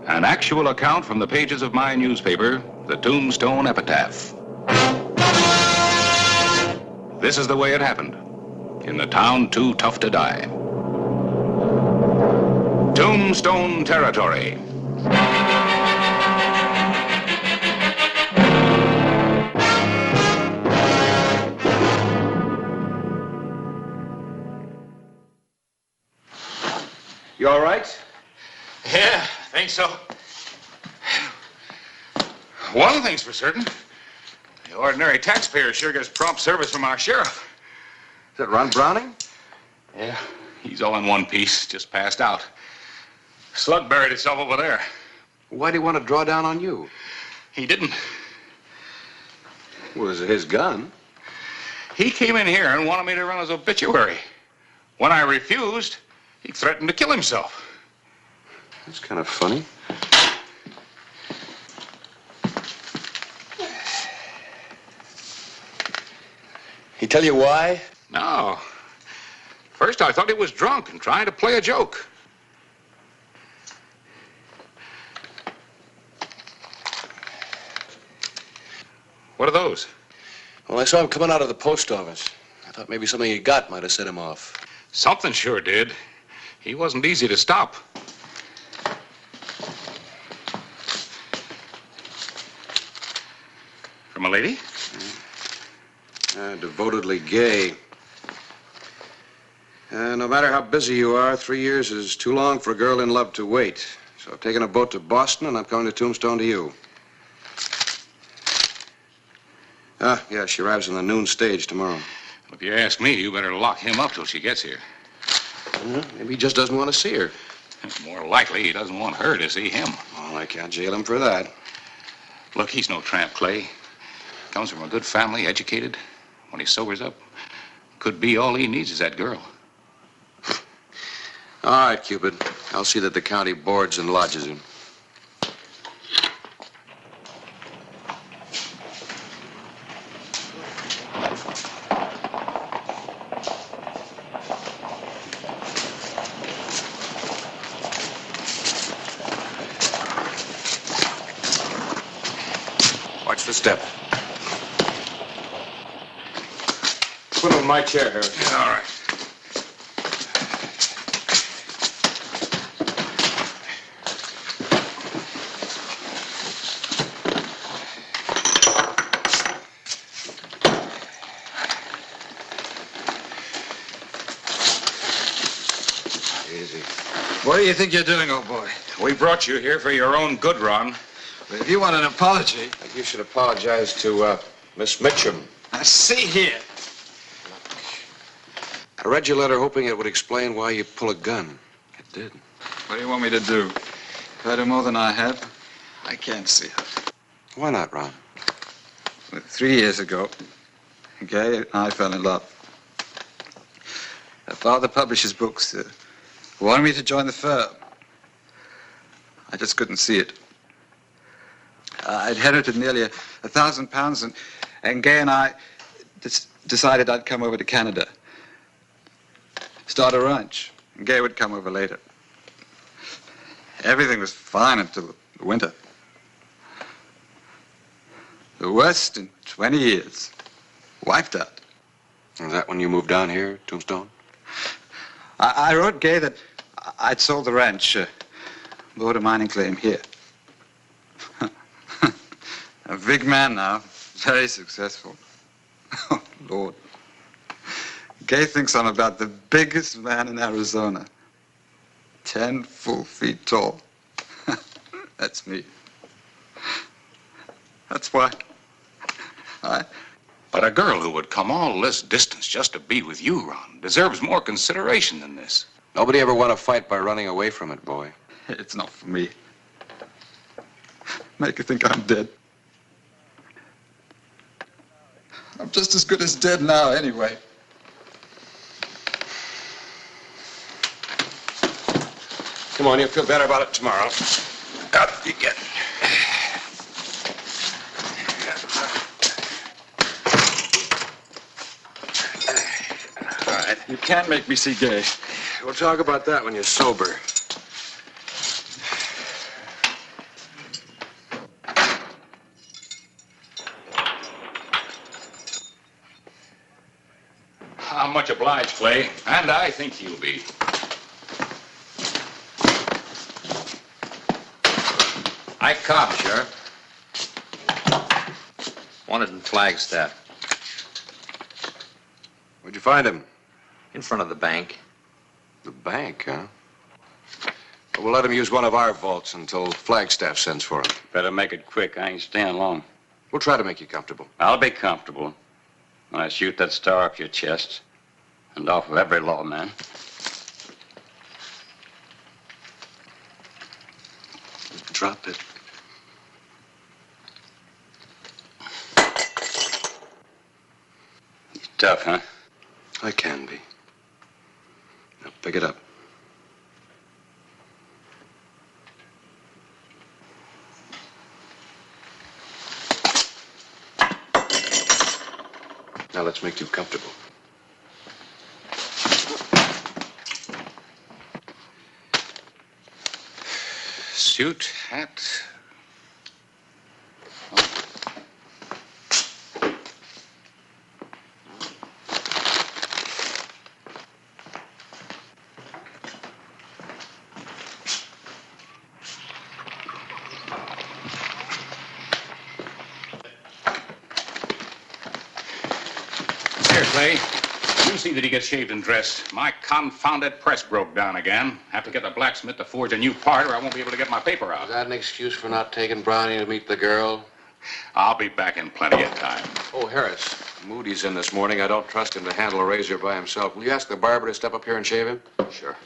An actual account from the pages of my newspaper, the Tombstone Epitaph. This is the way it happened, in the town too tough to die. Tombstone territory. You all right? Yeah, think so. One thing's for certain. The ordinary taxpayer sure gets prompt service from our sheriff. Is that Ron Browning? Yeah, he's all in one piece, just passed out. Slug buried itself over there. Why'd he want to draw down on you? He didn't. Was it his gun? He came in here and wanted me to run his obituary. When I refused, he threatened to kill himself. That's kind of funny. He tell you why? No. First, I thought he was drunk and trying to play a joke. What are those? Well, I saw him coming out of the post office. I thought maybe something he got might have set him off. Something sure did. He wasn't easy to stop. From a lady? Devotedly gay. No matter how busy you are, 3 years is too long for a girl in love to wait. So I've taken a boat to Boston, and I'm coming to Tombstone to you. Yeah, she arrives on the noon stage tomorrow. If you ask me, you better lock him up till she gets here. Maybe he just doesn't want to see her. More likely, he doesn't want her to see him. Well, I can't jail him for that. Look, he's no tramp, Clay. Comes from a good family, educated. When he sobers up, could be all he needs is that girl. All right, Cupid. I'll see that the county boards and lodges him. Watch the step. Put him in my chair, Harris. Yeah, all right. Easy. What do you think you're doing, old boy? We brought you here for your own good, Ron. But if you want an apology... I think you should apologize to, Miss Mitchum. Now, see here. I read your letter hoping it would explain why you pull a gun. It did. What do you want me to do? If I do more than I have, I can't see her. Why not, Ron? Well, 3 years ago, Gay and I fell in love. Her father publishes books. Wanted me to join the firm. I just couldn't see it. I'd inherited nearly 1,000 pounds, and Gay and I decided I'd come over to Canada. Start a ranch, and Gay would come over later. Everything was fine until the winter. The worst in 20 years. Wiped out. Is that when you moved down here, Tombstone? I wrote Gay that I'd sold the ranch, bought a mining claim here. A big man now, very successful. Oh, Lord. Gay thinks I'm about the biggest man in Arizona. 10 full feet tall. That's me. That's why But a girl who would come all this distance just to be with you, Ron, deserves more consideration than this. Nobody ever won a fight by running away from it, boy. It's not for me. Make her think I'm dead. I'm just as good as dead now, anyway. Come on, you'll feel better about it tomorrow. Up you get. All right. You can't make me see Gay. We'll talk about that when you're sober. I'm much obliged, Clay, and I think you'll be. Ike Cobb, Sheriff. Wanted in Flagstaff. Where'd you find him? In front of the bank. The bank, huh? Well, we'll let him use one of our vaults until Flagstaff sends for him. Better make it quick. I ain't staying long. We'll try to make you comfortable. I'll be comfortable when I shoot that star off your chest and off of every lawman. Drop it. You're tough, huh? I can be. Now, pick it up. Now let's make you comfortable. Suit, hat. Here, Clay. You see that he gets shaved and dressed. My confounded press broke down again. Have to get the blacksmith to forge a new part or I won't be able to get my paper out. Is that an excuse for not taking Brownie to meet the girl? I'll be back in plenty of time. Oh, Harris. Moody's in this morning. I don't trust him to handle a razor by himself. Will you ask the barber to step up here and shave him? Sure.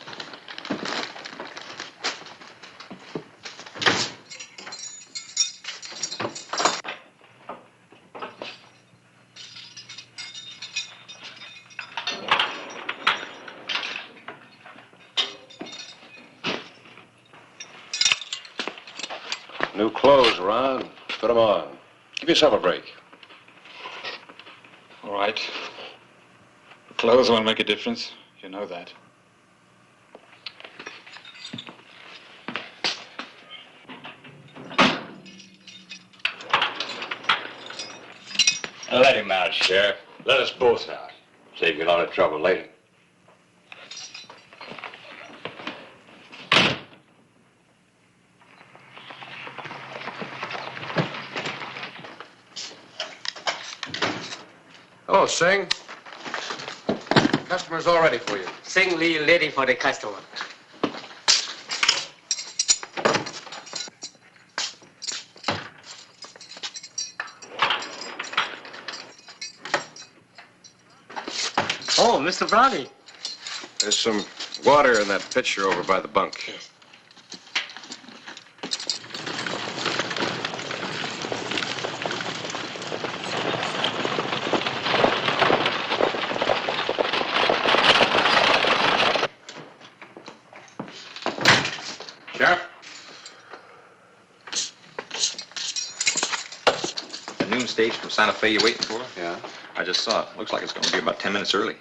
New clothes, Ron. Put them on. Give yourself a break. All right. The clothes won't make a difference. You know that. Let him out, Sheriff. Let us both out. Save you a lot of trouble later. Hello, Singh. Customer's all ready for you. Sing Lee ready for the customer. Oh, Mr. Brownie. There's some water in that pitcher over by the bunk. stage from Santa Fe you're waiting for? Yeah? I just saw it. Looks like it's going to be about 10 minutes early.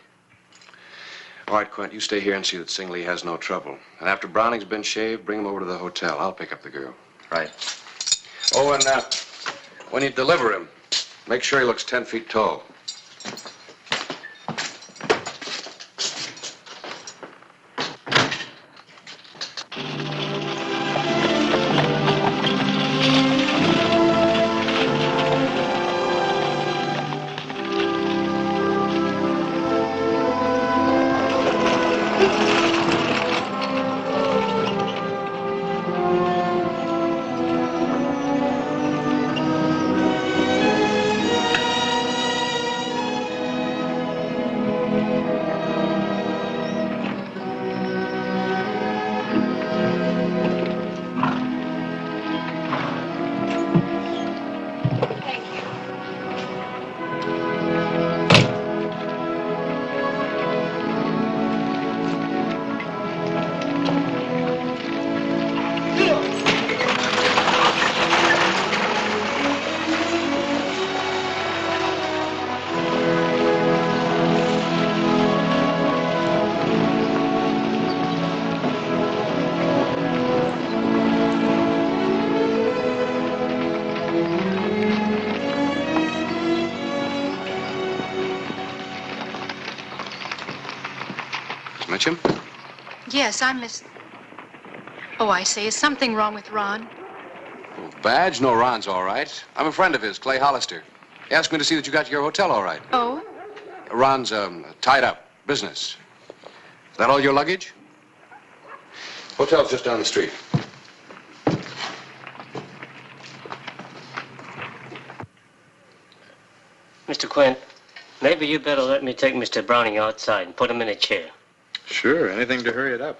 All right, Quint, you stay here and see that Singley has no trouble. And after Browning's been shaved, bring him over to the hotel. I'll pick up the girl. Right. Oh, and when you deliver him, make sure he looks 10 feet tall. Mitchum? Yes, I'm Miss... Oh, I say, is something wrong with Ron? Oh, Badge? No, Ron's all right. I'm a friend of his, Clay Hollister. He asked me to see that you got to your hotel all right. Oh? Ron's tied up. Business. Is that all your luggage? Hotel's just down the street. Mr. Quint, maybe you better let me take Mr. Browning outside and put him in a chair. Sure, anything to hurry it up.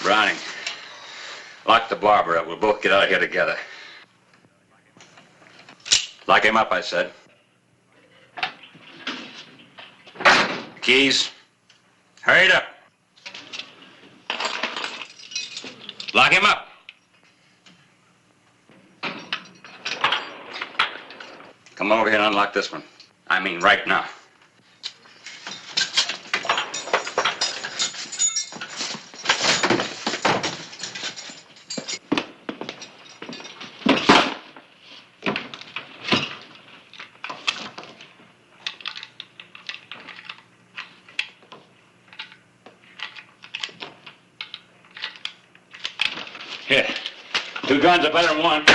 Browning, lock the barber up. We'll both get out of here together. Lock him up, I said. Keys. Hurry it up. Lock him up. Come over here and unlock this one. I mean, right now. Here. 2 guns are better than one.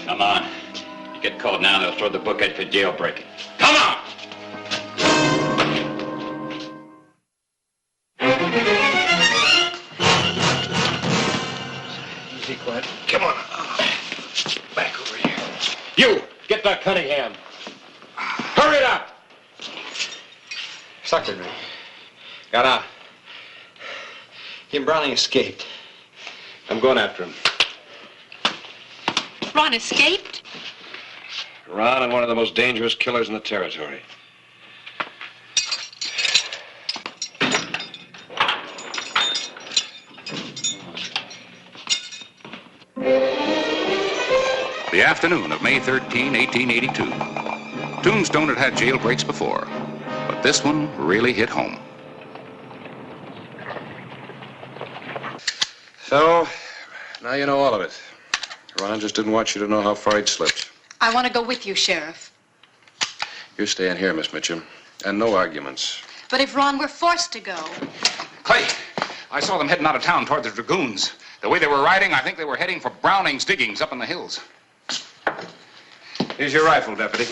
Come on. You get caught now, they'll throw the book at you for jailbreaking. Come on! Easy, Quint. Come on. Back over here. You! Get that Cunningham. Hurry it up! Suckered me. Got out. He and Browning escaped. I'm going after him. Ron escaped? Ron and one of the most dangerous killers in the territory. The afternoon of May 13, 1882. Tombstone had had jailbreaks before, but this one really hit home. So, now you know all of it. Ron just didn't want you to know how far he'd slipped. I want to go with you, Sheriff. You stay in here, Miss Mitchum, and no arguments. But if Ron were forced to go... Clay, I saw them heading out of town toward the Dragoons. The way they were riding, I think they were heading for Browning's diggings up in the hills. Here's your rifle, Deputy.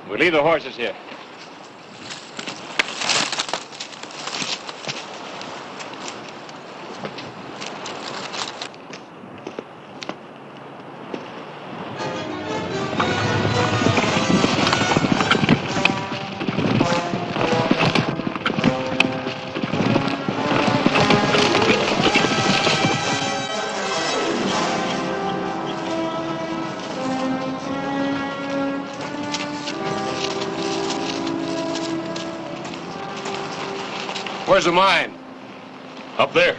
We'll leave the horses here. Where's the mine? Up there.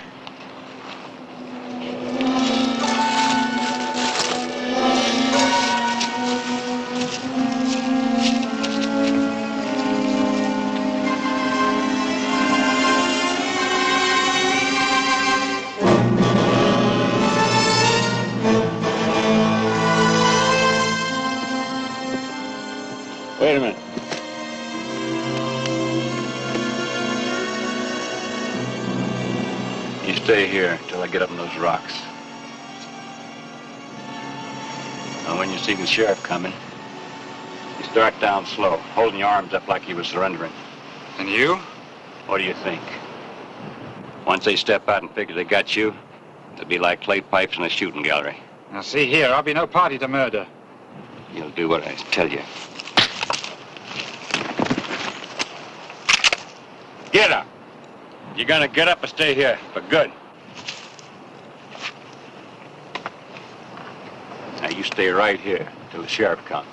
Wait a minute. You stay here till I get up in those rocks. And when you see the sheriff coming, you start down slow, holding your arms up like he was surrendering. And you? What do you think? Once they step out and figure they got you, they'll be like clay pipes in a shooting gallery. Now see here, I'll be no party to murder. You'll do what I tell you. Get up! You're gonna get up and stay here for good. Now you stay right here till the sheriff comes.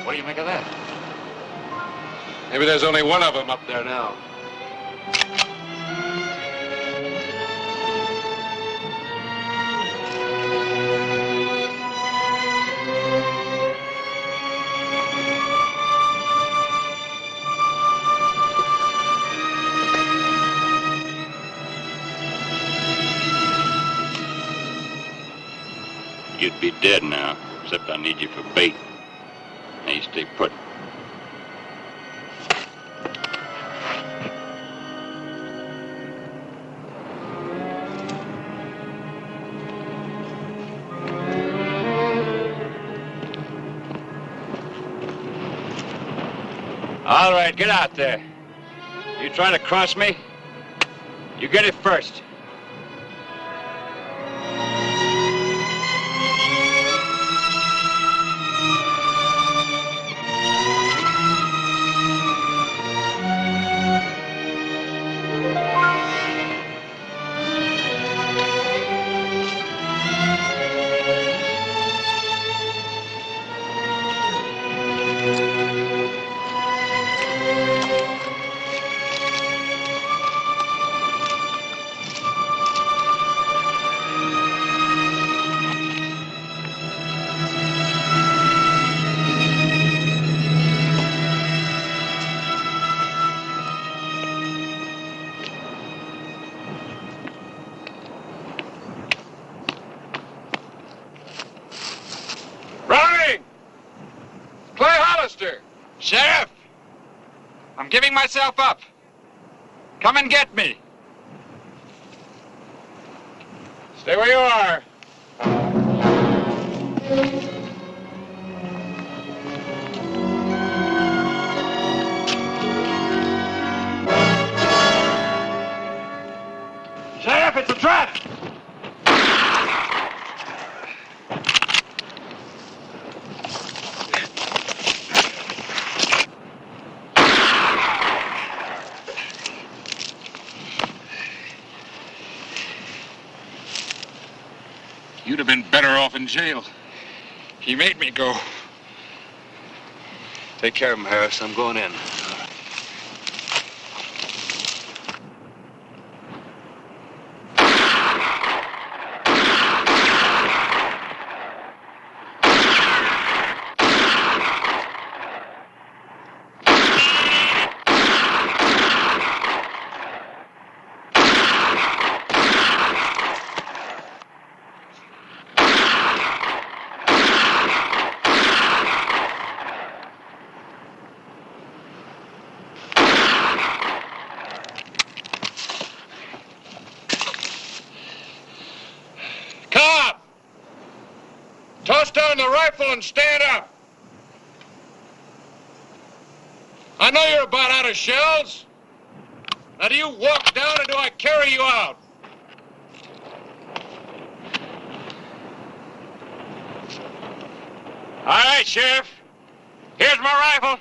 What do you make of that? Maybe there's only one of them up there now. You'd be dead now, except I need you for bait. Now you stay put. All right, get out there. You trying to cross me? You get it first. Sheriff! I'm giving myself up. Come and get me. Stay where you are. Sheriff, it's a trap! You'd have been better off in jail. He made me go. Take care of him, Harris. I'm going in. rifle and stand up. I know you're about out of shells. Now, do you walk down or do I carry you out? All right, Sheriff. Here's my rifle.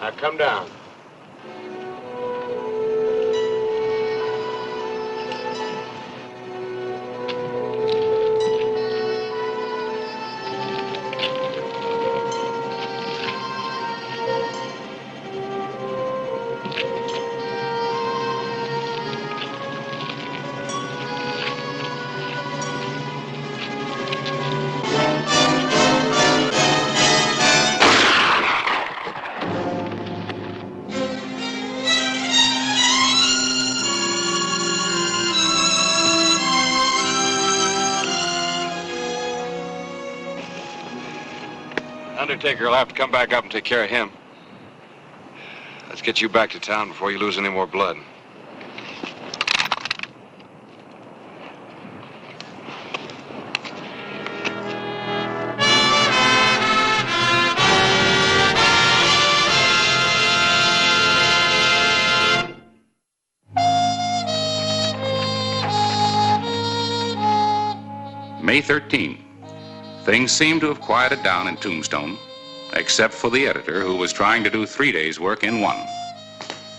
Now, come down. Undertaker will have to come back up and take care of him. Let's get you back to town before you lose any more blood. May 13. Things seem to have quieted down in Tombstone, except for the editor, who was trying to do 3 days' work in one.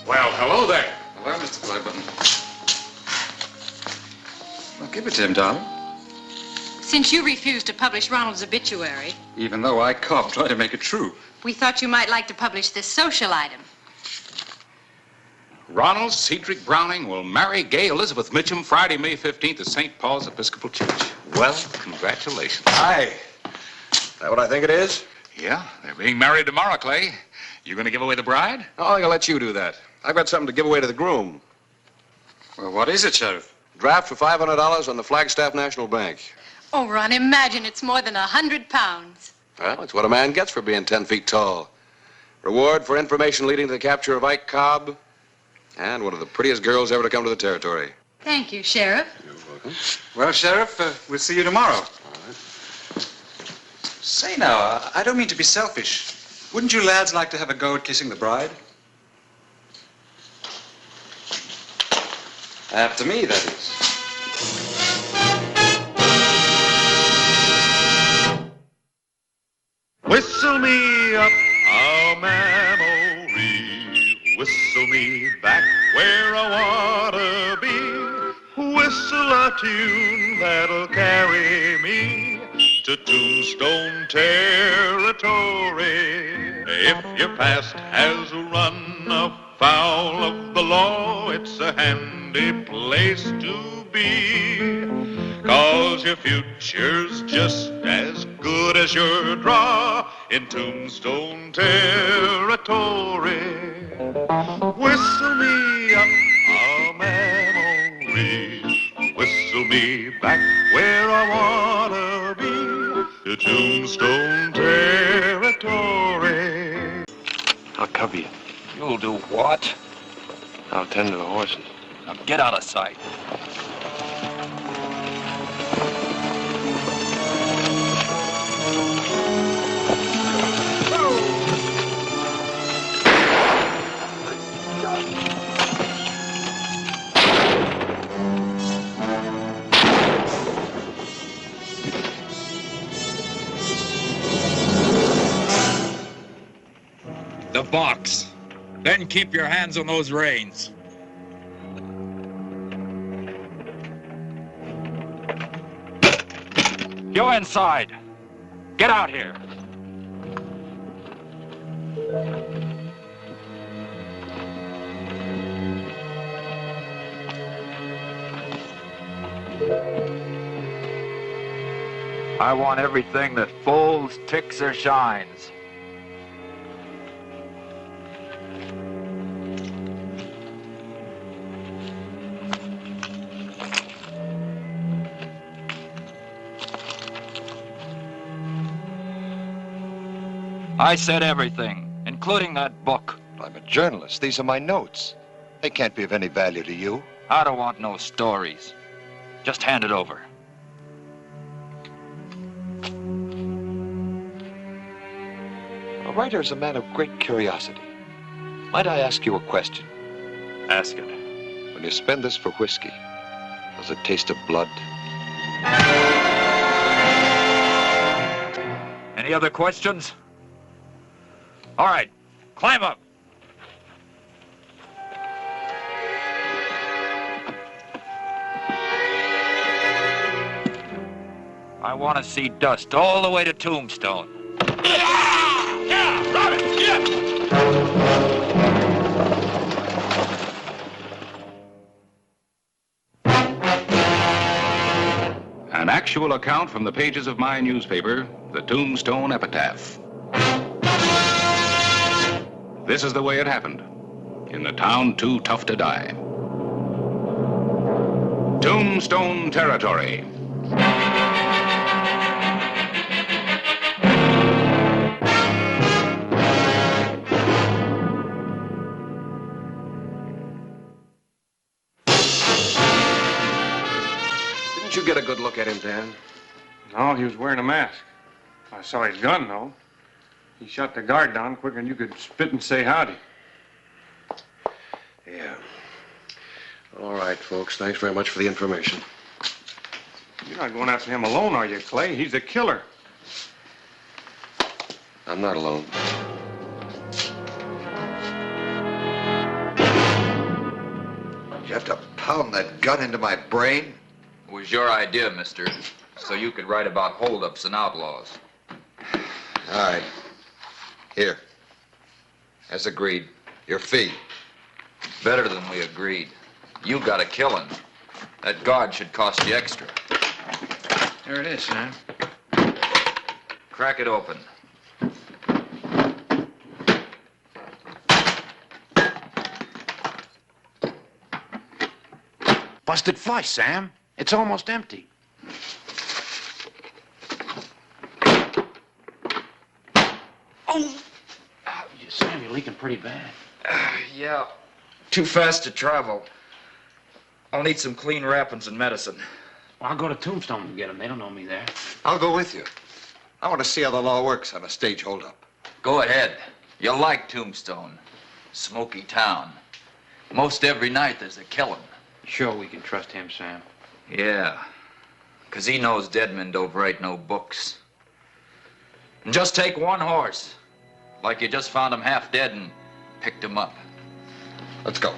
Well, hello there. Hello, Mr. Clyburn. Well, give it to him, darling. Since you refused to publish Ronald's obituary, Even though I coughed, try to make it true. we thought you might like to publish this social item. Ronald Cedric Browning will marry Gay Elizabeth Mitchum Friday, May 15th at St. Paul's Episcopal Church. Well, congratulations. Hi. That what I think it is? Yeah, they're being married tomorrow, Clay. You gonna give away the bride? Oh, I'll let you do that. I've got something to give away to the groom. Well, what is it, Sheriff? Draft for $500 on the Flagstaff National Bank. Oh, Ron, imagine it's more than 100 pounds. Well, it's what a man gets for being 10 feet tall. Reward for information leading to the capture of Ike Cobb. And one of the prettiest girls ever to come to the territory. Thank you, Sheriff. You're welcome. Well, Sheriff, we'll see you tomorrow. All right. Say now, I don't mean to be selfish. Wouldn't you lads like to have a go at kissing the bride? After me, that is. Whistle me up a memory, whistle me back where I wanna be, whistle a tune that'll carry me to Tombstone territory. If your past has run afoul of the law, it's a handy place to be, 'cause your future's just as good as your draw in Tombstone territory. Whistle me up a memory, whistle me back where I wanna be, to Tombstone territory. I'll cover you. You'll do what? I'll tend to the horses. Now get out of sight. The box. Then keep your hands on those reins. You inside. Get out here. I want everything that folds, ticks, or shines. I said everything, including that book. I'm a journalist. These are my notes. They can't be of any value to you. I don't want no stories. Just hand it over. Ryder is a man of great curiosity. Might I ask you a question? Ask it. When you spend this for whiskey, does it taste of blood? Any other questions? All right, climb up. I want to see dust all the way to Tombstone. Yeah, Robin, An actual account from the pages of my newspaper, the Tombstone Epitaph. This is the way it happened, in the town too tough to die. Tombstone Territory. Didn't you get a good look at him, Dan? No, he was wearing a mask. I saw his gun, though. He shot the guard down quicker than you could spit and say howdy. Yeah. All right, folks. Thanks very much for the information. You're not going after him alone, are you, Clay? He's a killer. I'm not alone. Did you have to pound that gun into my brain? It was your idea, mister, so you could write about holdups and outlaws. All right. Here. As agreed, your fee. Better than we agreed. You got a killing. That guard should cost you extra. There it is, Sam. Crack it open. Busted flush, Sam. It's almost empty. Oh! Sam, you're leaking pretty bad. Yeah. Too fast to travel. I'll need some clean wrappings and medicine. Well, I'll go to Tombstone and get them. They don't know me there. I'll go with you. I want to see how the law works on a stage holdup. Go ahead. You'll like Tombstone. Smoky town. Most every night there's a killing. Sure we can trust him, Sam. Yeah. 'Cause he knows dead men don't write no books. And just take one horse. Like you just found him half dead and picked him up. Let's go.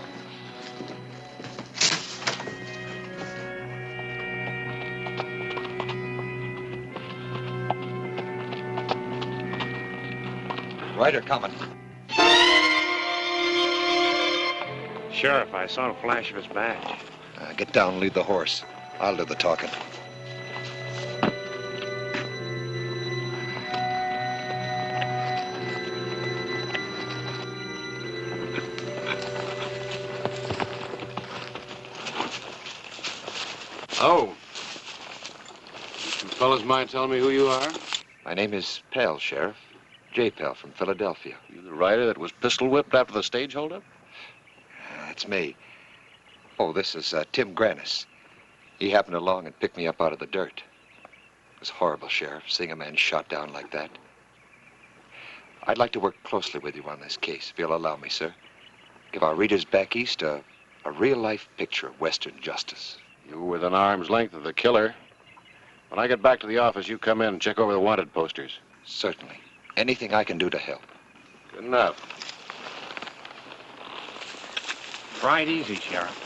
Ryder coming. Sheriff, I saw a flash of his badge. Get down and lead the horse. I'll do the talking. Oh. You fellas mind telling me who you are? My name is Pell, Sheriff. J. Pell from Philadelphia. You the rider that was pistol whipped after the stage holdup? That's me. Oh, this is Tim Grannis. He happened along and picked me up out of the dirt. It was horrible, Sheriff, seeing a man shot down like that. I'd like to work closely with you on this case, if you'll allow me, sir. Give our readers back east a real-life picture of Western justice. You were within arm's length of the killer. When I get back to the office, you come in and check over the wanted posters. Certainly. Anything I can do to help. Good enough. Ride easy, Sheriff.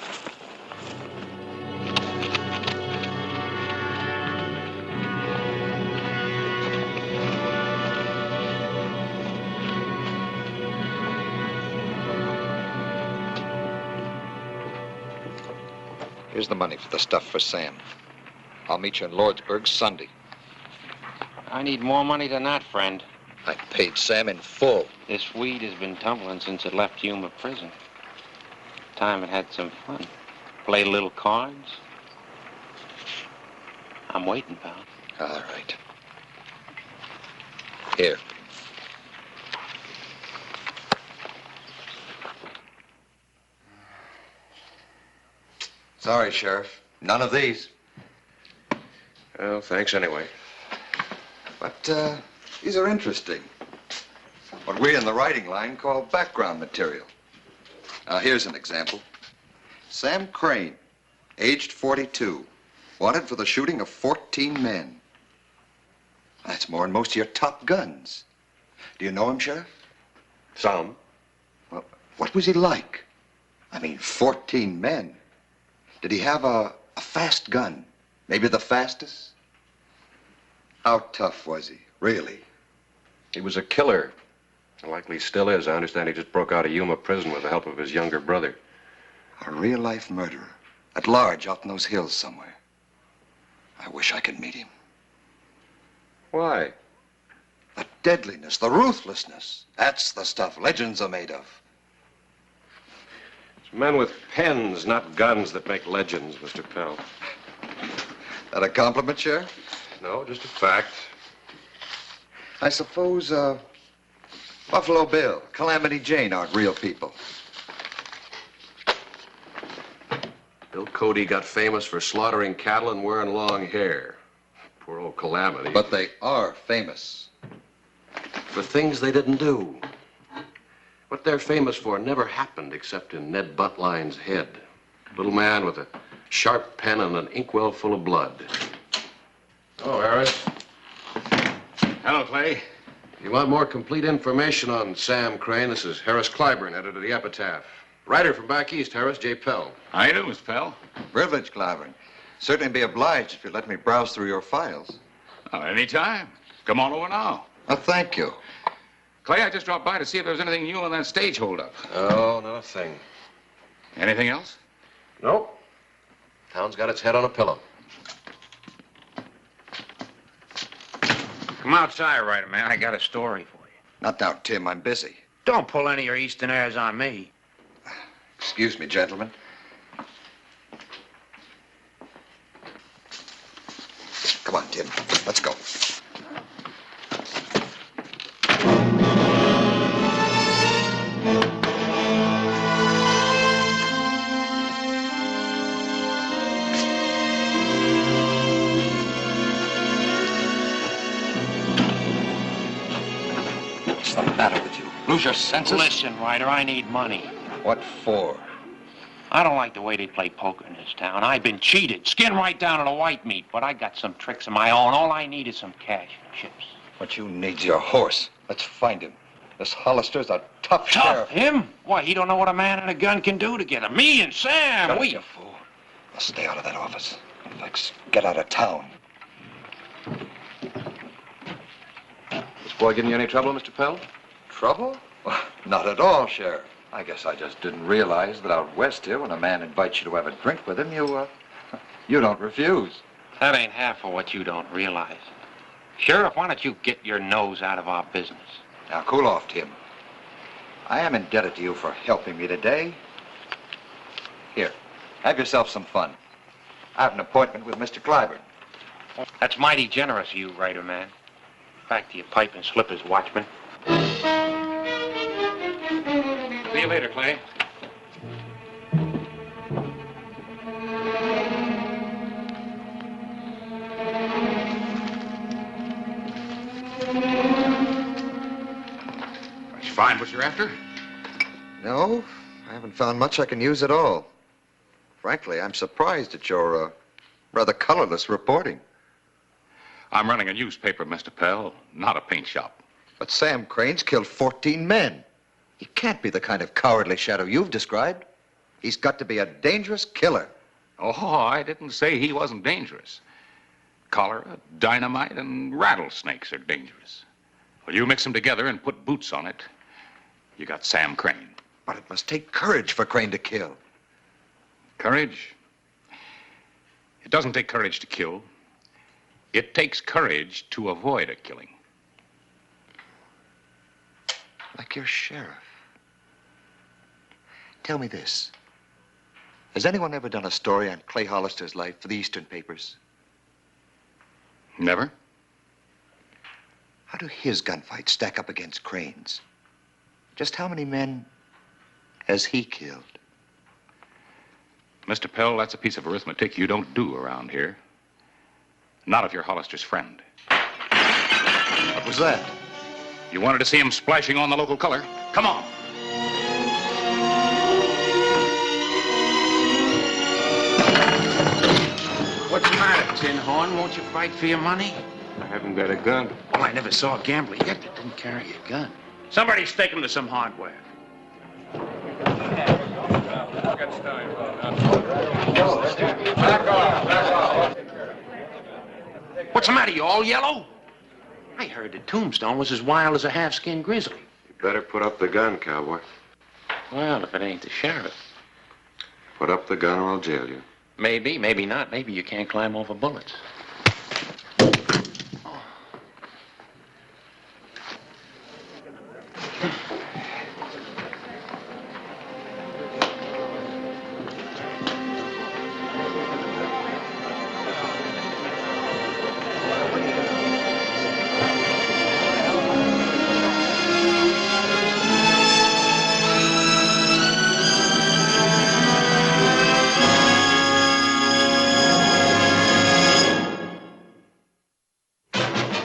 Here's the money for the stuff for Sam. I'll meet you in Lordsburg Sunday. I need more money than that, friend. I paid Sam in full. This weed has been tumbling since it left Yuma prison. Time it had some fun. Played a little cards. I'm waiting, pal. All right. Here. Sorry, Sheriff. None of these. Well, thanks anyway. But these are interesting. What we in the writing line call background material. Now, here's an example. Sam Crane, aged 42, wanted for the shooting of 14 men. That's more than most of your top guns. Do you know him, Sheriff? Some. Well, what was he like? I mean, 14 men. Did he have a fast gun? Maybe the fastest? How tough was he, really? He was a killer. Likely still is. I understand he just broke out of Yuma prison with the help of his younger brother. A real-life murderer. At large, out in those hills somewhere. I wish I could meet him. Why? The deadliness, the ruthlessness. That's the stuff legends are made of. It's men with pens, not guns, that make legends, Mr. Pell. That a compliment, Sheriff? No, just a fact. I suppose, Buffalo Bill, Calamity Jane aren't real people. Bill Cody got famous for slaughtering cattle and wearing long hair. Poor old Calamity. But they are famous. For things they didn't do. What they're famous for never happened except in Ned Buntline's head. Little man with a sharp pen and an inkwell full of blood. Oh, Harris. Hello, Clay. You want more complete information on Sam Crane? This is Harris Clyburn, editor of the Epitaph. Writer from back east, Harris, J. Pell. How you doing, Miss Pell? Privilege, Clyburn. Certainly be obliged if you let me browse through your files. Oh, anytime. Come on over now. Oh, thank you. Clay, I just dropped by to see if there was anything new on that stage holdup. Oh, not a thing. Anything else? Nope. Town's got its head on a pillow. Come outside, Ryder, man. I got a story for you. Not now, Tim. I'm busy. Don't pull any of your eastern airs on me. Excuse me, gentlemen. Come on, Tim. Let's go. What's the matter with you? Lose your senses? Listen, Ryder, I need money. What for? I don't like the way they play poker in this town. I've been cheated, skinned right down to the white meat, but I got some tricks of my own. All I need is some cash and chips. What you need's your horse. Let's find him. This Hollister's a tough sheriff. Him? Why, he don't know what a man and a gun can do together. Me and Sam, Shut up, we... you fool. Now stay out of that office. Let's get out of town. This boy giving you any trouble, Mr. Pell? Trouble? Well, not at all, Sheriff. I guess I just didn't realize that out west here, when a man invites you to have a drink with him, you don't refuse. That ain't half of what you don't realize. Sheriff, why don't you get your nose out of our business? Now, cool off, Tim. I am indebted to you for helping me today. Here, have yourself some fun. I have an appointment with Mr. Clyburn. That's mighty generous of you, Ryder, man. Back to your pipe and slippers, watchman. See you later, Clay. Did you find what you're after? No, I haven't found much I can use at all. Frankly, I'm surprised at your rather colorless reporting. I'm running a newspaper, Mr. Pell, not a paint shop. But Sam Crane's killed 14 men. He can't be the kind of cowardly shadow you've described. He's got to be a dangerous killer. Oh, I didn't say he wasn't dangerous. Cholera, dynamite, and rattlesnakes are dangerous. Well, you mix them together and put boots on it, you got Sam Crane. But it must take courage for Crane to kill. Courage? It doesn't take courage to kill. It takes courage to avoid a killing. Like your sheriff. Tell me this. Has anyone ever done a story on Clay Hollister's life for the Eastern papers? Never? How do his gunfights stack up against Crane's? Just how many men has he killed? Mr. Pell, that's a piece of arithmetic you don't do around here. Not if you're Hollister's friend. What was that? You wanted to see him splashing on the local color? Come on. What's the matter, Tin Horn? Won't you fight for your money? I haven't got a gun. Well, I never saw a gambler yet that didn't carry a gun. Somebody's taken him to some hardware. What's the matter? You all yellow? I heard that Tombstone was as wild as a half-skinned grizzly. You better put up the gun, cowboy. Well, if it ain't the sheriff. Put up the gun or I'll jail you. Maybe, maybe not. Maybe you can't climb over bullets.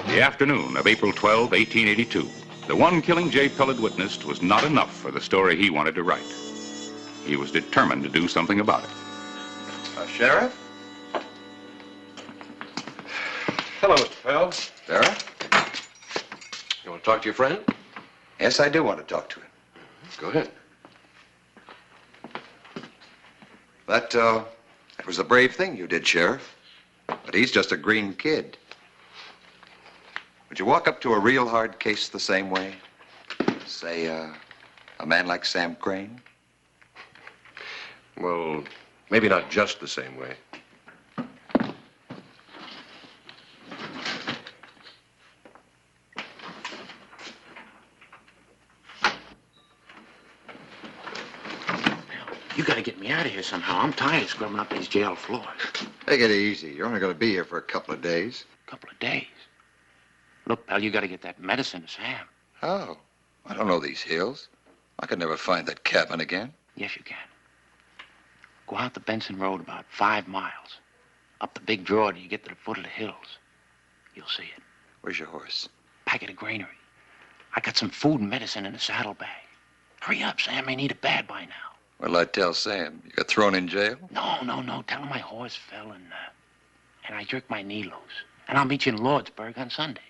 The afternoon of April 12, 1882. The one killing Jay Pellett witnessed was not enough for the story he wanted to write. He was determined to do something about it. Sheriff? Hello, Mr. Pell. Vera? You want to talk to your friend? Yes, I do want to talk to him. Go ahead. That was a brave thing you did, Sheriff. But he's just a green kid. Would you walk up to a real hard case the same way? Say, a man like Sam Crane? Well, maybe not just the same way. You gotta get me out of here somehow. I'm tired of scrubbing up these jail floors. Take it easy. You're only going to be here for a couple of days. Couple of days. Look, pal, you gotta get that medicine to Sam. How? I don't know these hills. I could never find that cabin again. Yes, you can. Go out the Benson Road about 5 miles. Up the big draw till you get to the foot of the hills. You'll see it. Where's your horse? Back at the granary. I got some food and medicine in a saddlebag. Hurry up, Sam. May need it bad by now. What'll I tell Sam? You got thrown in jail? No. Tell him my horse fell and I jerked my knee loose. And I'll meet you in Lordsburg on Sunday.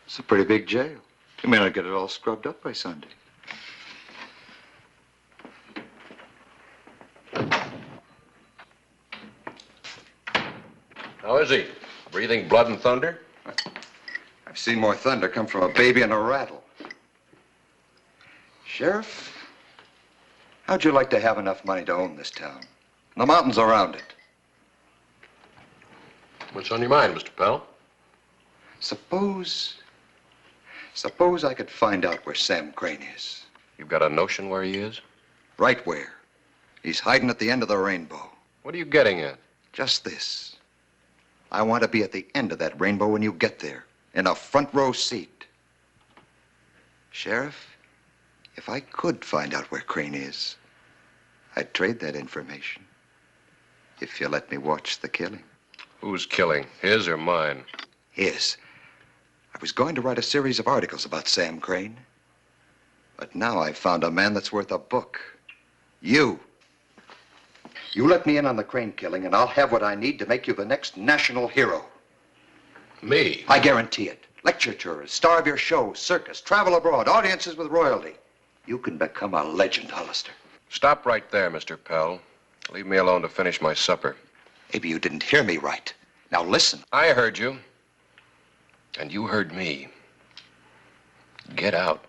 It's a pretty big jail. You may not get it all scrubbed up by Sunday. How is he? Breathing blood and thunder? I've seen more thunder come from a baby in a rattle. Sheriff, how'd you like to have enough money to own this town? And the mountains around it. What's on your mind, Mr. Pell? Suppose I could find out where Sam Crane is. You've got a notion where he is? Right where. He's hiding at the end of the rainbow. What are you getting at? Just this. I want to be at the end of that rainbow when you get there, in a front row seat. Sheriff, if I could find out where Crane is, I'd trade that information. If you let me watch the killing. Who's killing? His or mine? His. I was going to write a series of articles about Sam Crane. But now I've found a man that's worth a book. You. You let me in on the Crane killing, and I'll have what I need to make you the next national hero. Me? I guarantee it. Lecture tours, star of your show, circus, travel abroad, audiences with royalty. You can become a legend, Hollister. Stop right there, Mr. Pell. Leave me alone to finish my supper. Maybe you didn't hear me right. Now listen. I heard you. And you heard me. Get out.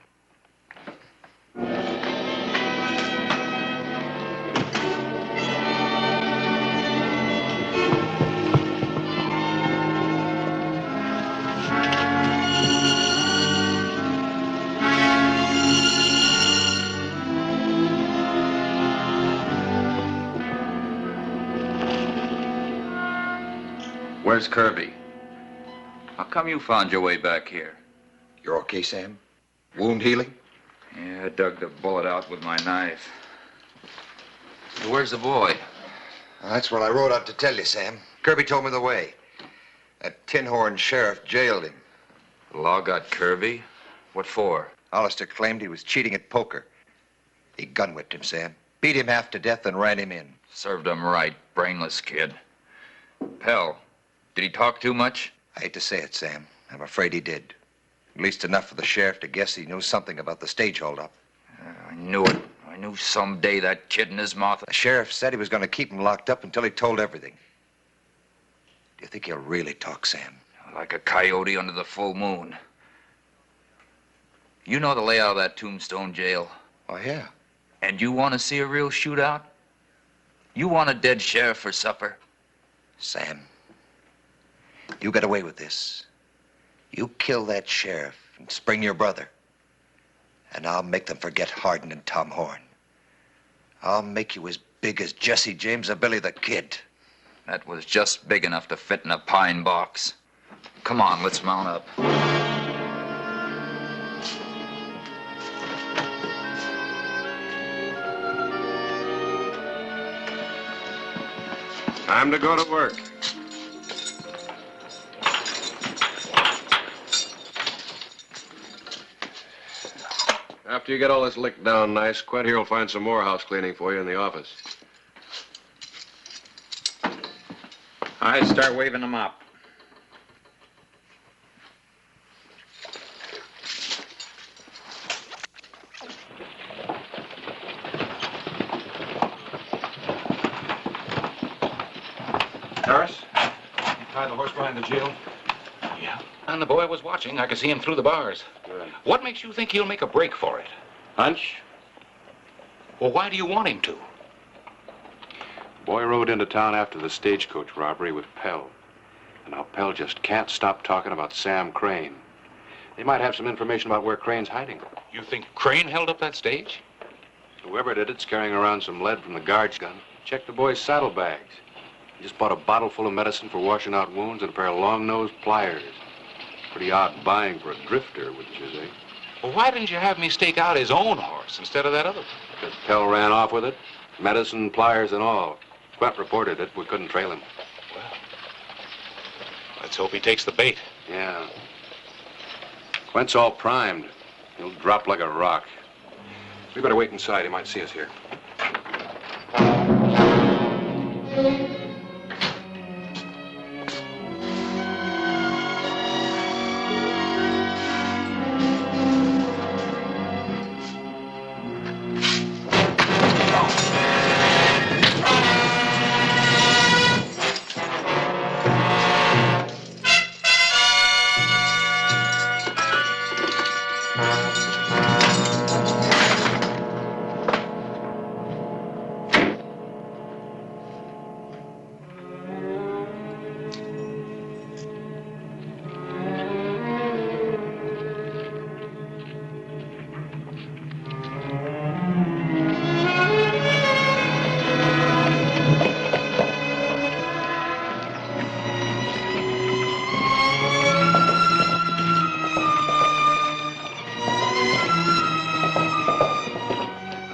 Where's Kirby? How come you found your way back here? You're okay, Sam? Wound healing? Yeah, I dug the bullet out with my knife. Where's the boy? That's what I rode out to tell you, Sam. Kirby told me the way. That tin horn sheriff jailed him. The law got Kirby? What for? Hollister claimed he was cheating at poker. He gun-whipped him, Sam. Beat him half to death and ran him in. Served him right, brainless kid. Pell, did he talk too much? I hate to say it, Sam. I'm afraid he did. At least enough for the sheriff to guess he knew something about the stage holdup. I knew it. I knew someday that kid in his mouth. The sheriff said he was going to keep him locked up until he told everything. Do you think he'll really talk, Sam? Like a coyote under the full moon. You know the layout of that Tombstone jail? Oh, yeah. And you want to see a real shootout? You want a dead sheriff for supper? Sam, you got away with this. You kill that sheriff and spring your brother. And I'll make them forget Hardin and Tom Horn. I'll make you as big as Jesse James or Billy the Kid. That was just big enough to fit in a pine box. Come on, let's mount up. Time to go to work. After you get all this licked down nice, Quint here will find some more house cleaning for you in the office. I'd start waving them up. Harris, you tied the horse behind the jail? Yeah. And the boy was watching. I could see him through the bars. Good. What makes you think he'll make a break for it? Hunch? Well, why do you want him to? Boy rode into town after the stagecoach robbery with Pell. And now Pell just can't stop talking about Sam Crane. They might have some information about where Crane's hiding. You think Crane held up that stage? Whoever did it's carrying around some lead from the guard's gun. Check the boy's saddlebags. He just bought a bottle full of medicine for washing out wounds and a pair of long-nosed pliers. Pretty odd buying for a drifter, wouldn't you say? Well, why didn't you have me stake out his own horse instead of that other one? Because Pell ran off with it. Medicine, pliers, and all. Quint reported it. We couldn't trail him. Well, let's hope he takes the bait. Yeah. Quint's all primed. He'll drop like a rock. We better wait inside. He might see us here.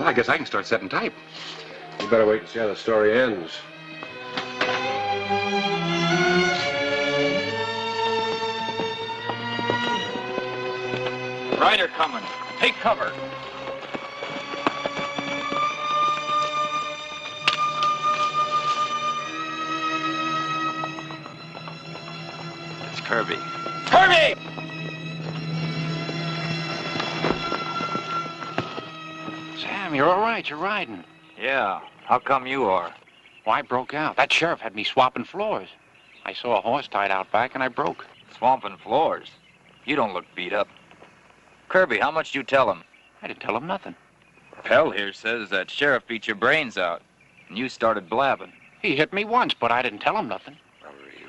I guess I can start setting type. You better wait and see how the story ends. Rider coming. Take cover. It's Kirby. Kirby! Sam, you're all right. You're riding. Yeah. How come you are? Well, I broke out. That sheriff had me swapping floors. I saw a horse tied out back, and I broke. Swamping floors? You don't look beat up. Kirby, how much did you tell him? I didn't tell him nothing. Pell here says that sheriff beat your brains out, and you started blabbing. He hit me once, but I didn't tell him nothing.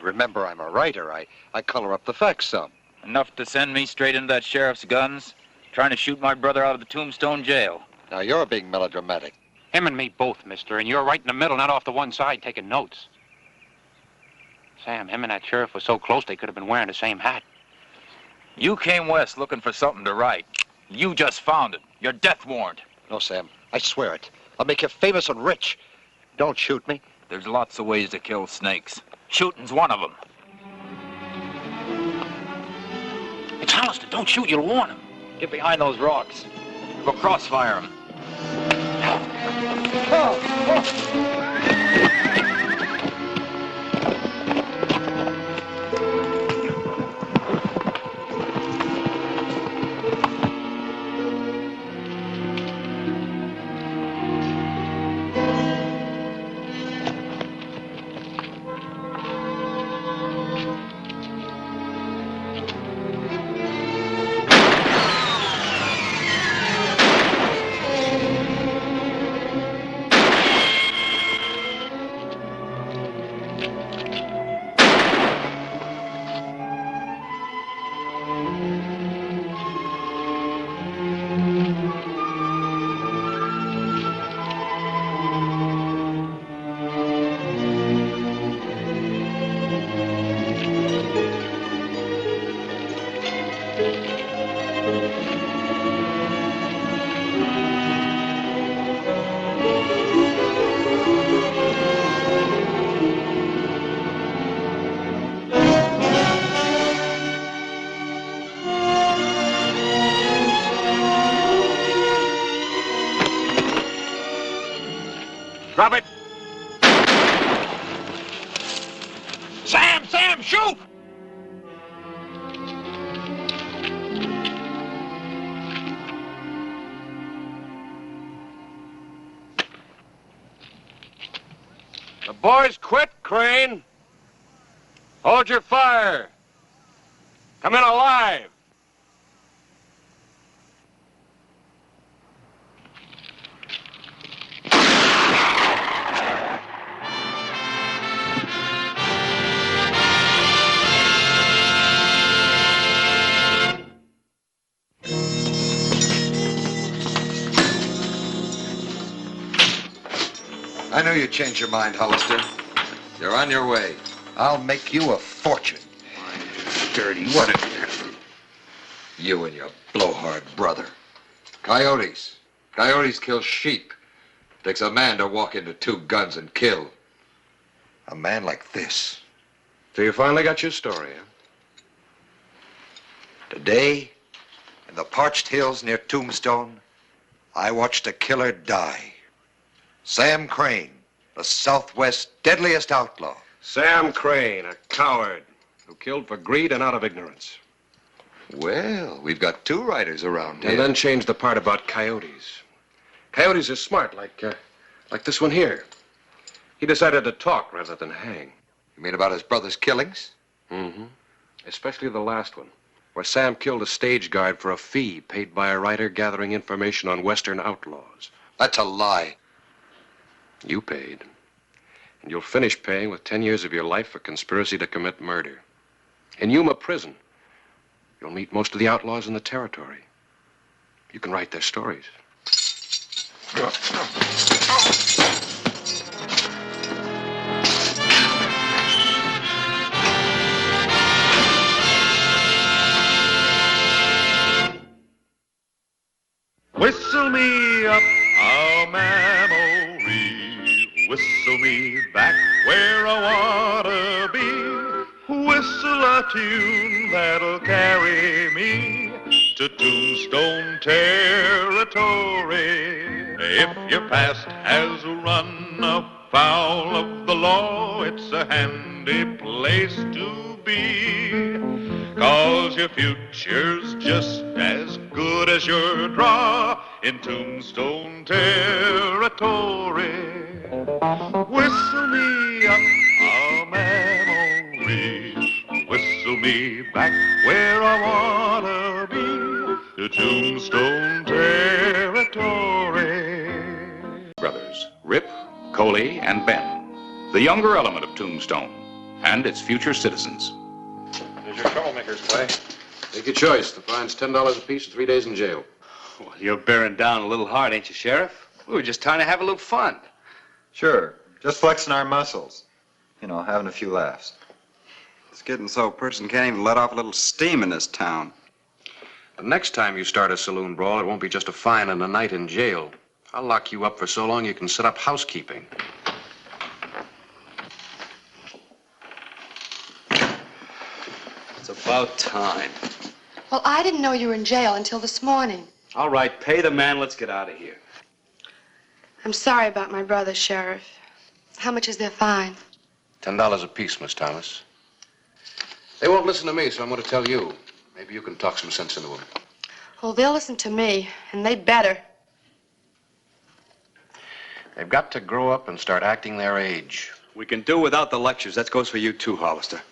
Remember, I'm a writer. I color up the facts some. Enough to send me straight into that sheriff's guns, trying to shoot my brother out of the Tombstone jail. Now, you're being melodramatic. Him and me both, mister, and you're right in the middle, not off to one side, taking notes. Sam, him and that sheriff were so close they could have been wearing the same hat. You came west looking for something to write. You just found it. Your death warrant. No, Sam. I swear it. I'll make you famous and rich. Don't shoot me. There's lots of ways to kill snakes. Shooting's one of them. It's Hollister. Don't shoot. You'll warn him. Get behind those rocks. Go crossfire them. Drop it! Sam, shoot! The boys quit, Crane. Hold your fire. Come in alive. I knew you'd change your mind, Hollister. You're on your way. I'll make you a fortune. Dirty, what is you and your blowhard brother? Coyotes. Coyotes kill sheep. Takes a man to walk into 2 guns and kill. A man like this. So you finally got your story, huh? Today, in the parched hills near Tombstone, I watched a killer die. Sam Crane, the Southwest's deadliest outlaw. Sam Crane, a coward who killed for greed and out of ignorance. Well, we've got 2 writers around here. And then changed the part about coyotes. Coyotes are smart, like this one here. He decided to talk rather than hang. You mean about his brother's killings? Mm-hmm. Especially the last one, where Sam killed a stage guard for a fee paid by a writer gathering information on Western outlaws. That's a lie. You paid. And you'll finish paying with 10 years of your life for conspiracy to commit murder. In Yuma prison, you'll meet most of the outlaws in the territory. You can write their stories. Whistle me up a memory. Whistle me back where I wanna be. Whistle a tune that'll carry me to Tombstone territory. If your past has run afoul of the law, it's a handy place to be. 'Cause your future's just as good as your draw in Tombstone territory. Whistle me up a memory. Whistle me back where I wanna be, to Tombstone territory. Brothers, Rip, Coley, and Ben, the younger element of Tombstone, and its future citizens. There's your troublemakers, Clay. Take your choice. The fine's $10 apiece and 3 days in jail. Well, you're bearing down a little hard, ain't you, Sheriff? We were just trying to have a little fun. Sure. Just flexing our muscles. You know, having a few laughs. It's getting so a person can't even let off a little steam in this town. The next time you start a saloon brawl, it won't be just a fine and a night in jail. I'll lock you up for so long you can set up housekeeping. It's about time. Well, I didn't know you were in jail until this morning. All right, pay the man. Let's get out of here. I'm sorry about my brother, Sheriff. How much is their fine? $10 apiece, Miss Thomas. They won't listen to me, so I'm going to tell you. Maybe you can talk some sense into them. Well, they'll listen to me, and they better. They've got to grow up and start acting their age. We can do without the lectures. That goes for you too, Hollister.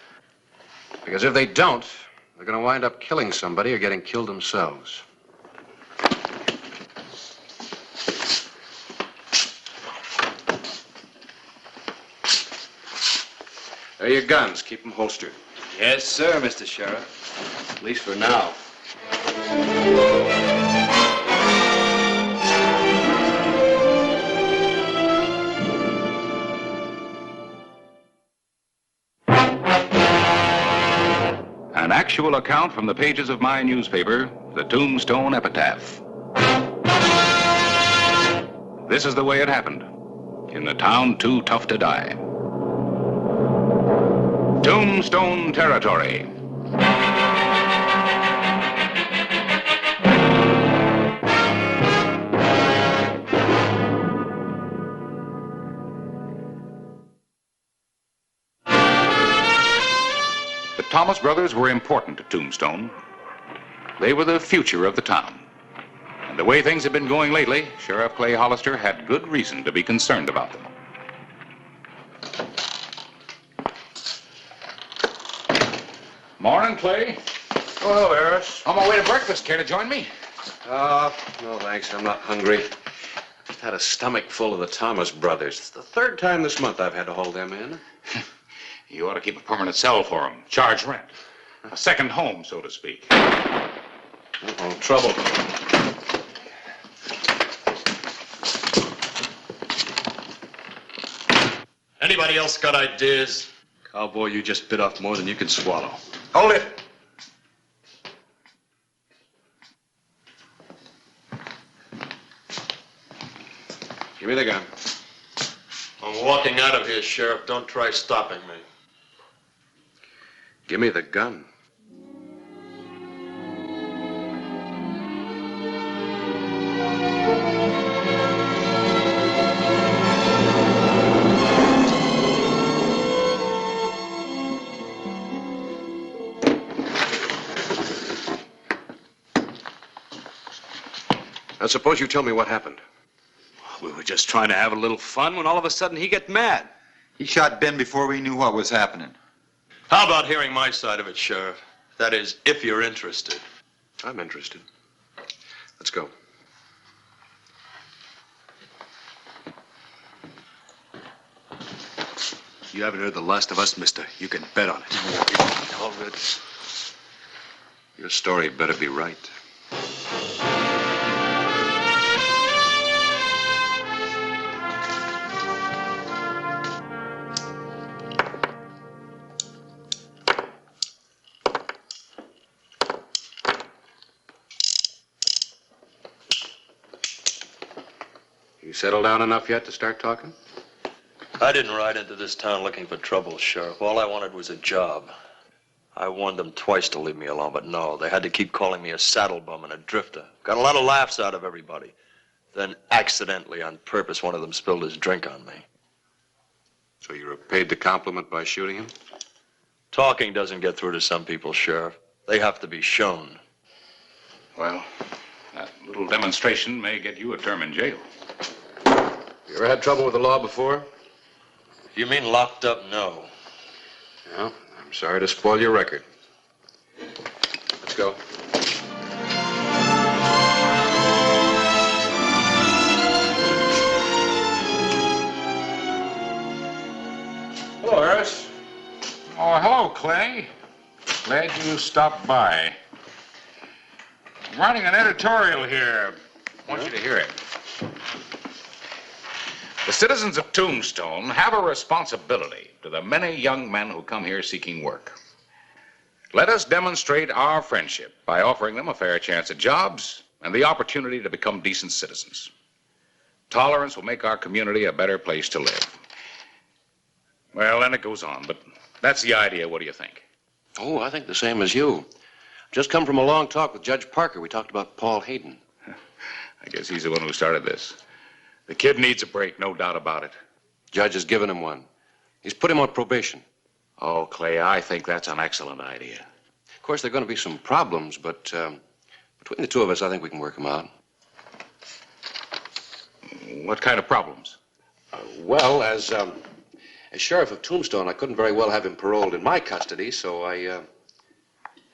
Because if they don't, they're going to wind up killing somebody or getting killed themselves. There are your guns. Keep them holstered. Yes, sir, Mr. Sheriff. At least for now. An actual account from the pages of my newspaper, the Tombstone Epitaph. This is the way it happened in the town too tough to die. Tombstone territory. The Thomas brothers were important to Tombstone. They were the future of the town. And the way things had been going lately, Sheriff Clay Hollister had good reason to be concerned about them. Morning, Clay. Oh, hello, Harris. On my way to breakfast. Care to join me? No thanks. I'm not hungry. I've just had a stomach full of the Thomas brothers. It's the third time this month I've had to hold them in. You ought to keep a permanent cell for them. Charge rent. A second home, so to speak. Uh-oh, trouble. Anybody else got ideas? Cowboy, you just bit off more than you can swallow. Hold it. Give me the gun. I'm walking out of here, Sheriff. Don't try stopping me. Give me the gun. Now, suppose you tell me what happened. We were just trying to have a little fun when all of a sudden he get mad. He shot Ben before we knew what was happening. How about hearing my side of it, Sheriff? That is, if you're interested. I'm interested. Let's go. You haven't heard the last of us, mister. You can bet on it. All good. Your story better be right. You settled down enough yet to start talking? I didn't ride into this town looking for trouble, Sheriff. All I wanted was a job. I warned them twice to leave me alone, but no, they had to keep calling me a saddle bum and a drifter. Got a lot of laughs out of everybody. Then, accidentally, on purpose, one of them spilled his drink on me. So you were paid the compliment by shooting him? Talking doesn't get through to some people, Sheriff. They have to be shown. Well, that little demonstration may get you a term in jail. You ever had trouble with the law before? If you mean locked up, no. Well, I'm sorry to spoil your record. Let's go. Hello, Harris. Oh, hello, Clay. Glad you stopped by. I'm writing an editorial here. I want you to hear it. The citizens of Tombstone have a responsibility to the many young men who come here seeking work. Let us demonstrate our friendship by offering them a fair chance at jobs and the opportunity to become decent citizens. Tolerance will make our community a better place to live. Well, then it goes on, but that's the idea. What do you think? Oh, I think the same as you. Just come from a long talk with Judge Parker. We talked about Paul Hayden. I guess he's the one who started this. The kid needs a break, no doubt about it. Judge has given him one. He's put him on probation. Oh, Clay, I think that's an excellent idea. Of course, there are going to be some problems, but between the two of us, I think we can work them out. What kind of problems? Well, as sheriff of Tombstone, I couldn't very well have him paroled in my custody, so I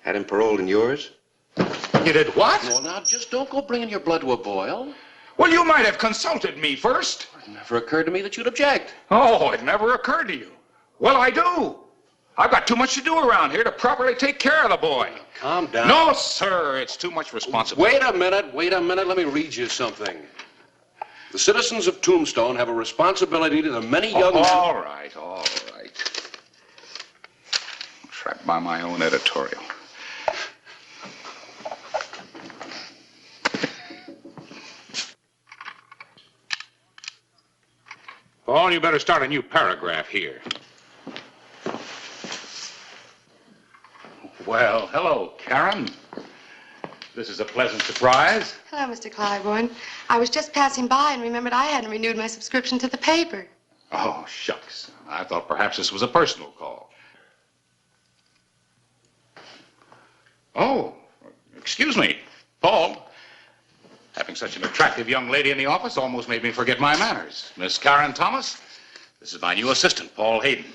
had him paroled in yours. You did what? Well, now, just don't go bringing your blood to a boil. Well, you might have consulted me first. It never occurred to me that you'd object. Oh, it never occurred to you. Well, I do. I've got too much to do around here to properly take care of the boy. Calm down. No, sir, it's too much responsibility. Wait a minute. Let me read you something. The citizens of Tombstone have a responsibility to the many young men. All right. Trapped by my own editorial. Paul, you better start a new paragraph here. Well, hello, Karen. This is a pleasant surprise. Hello, Mr. Claiborne. I was just passing by and remembered I hadn't renewed my subscription to the paper. Oh, shucks. I thought perhaps this was a personal call. Oh, excuse me. Paul, having such an attractive young lady in the office almost made me forget my manners. Miss Karen Thomas, this is my new assistant, Paul Hayden.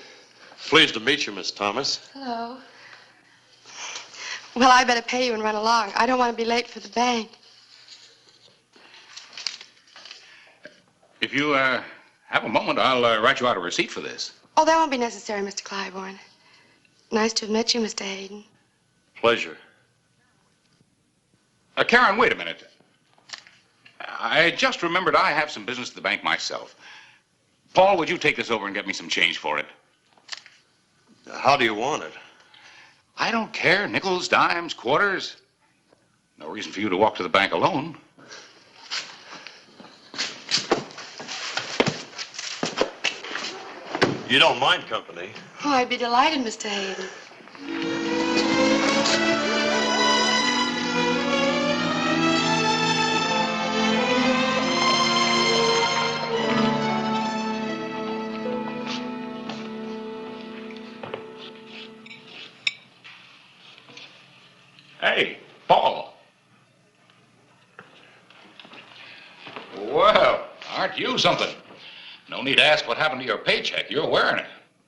Pleased to meet you, Miss Thomas. Hello. Well, I better pay you and run along. I don't want to be late for the bank. If you have a moment, I'll write you out a receipt for this. Oh, that won't be necessary, Mr. Claiborne. Nice to have met you, Mr. Hayden. Pleasure. Karen, wait a minute. I just remembered I have some business at the bank myself. Paul, would you take this over and get me some change for it? How do you want it? I don't care. Nickels, dimes, quarters. No reason for you to walk to the bank alone. You don't mind company. Oh, I'd be delighted, Mr. Hayden. Hey, Paul. Well, aren't you something? No need to ask what happened to your paycheck. You're wearing it.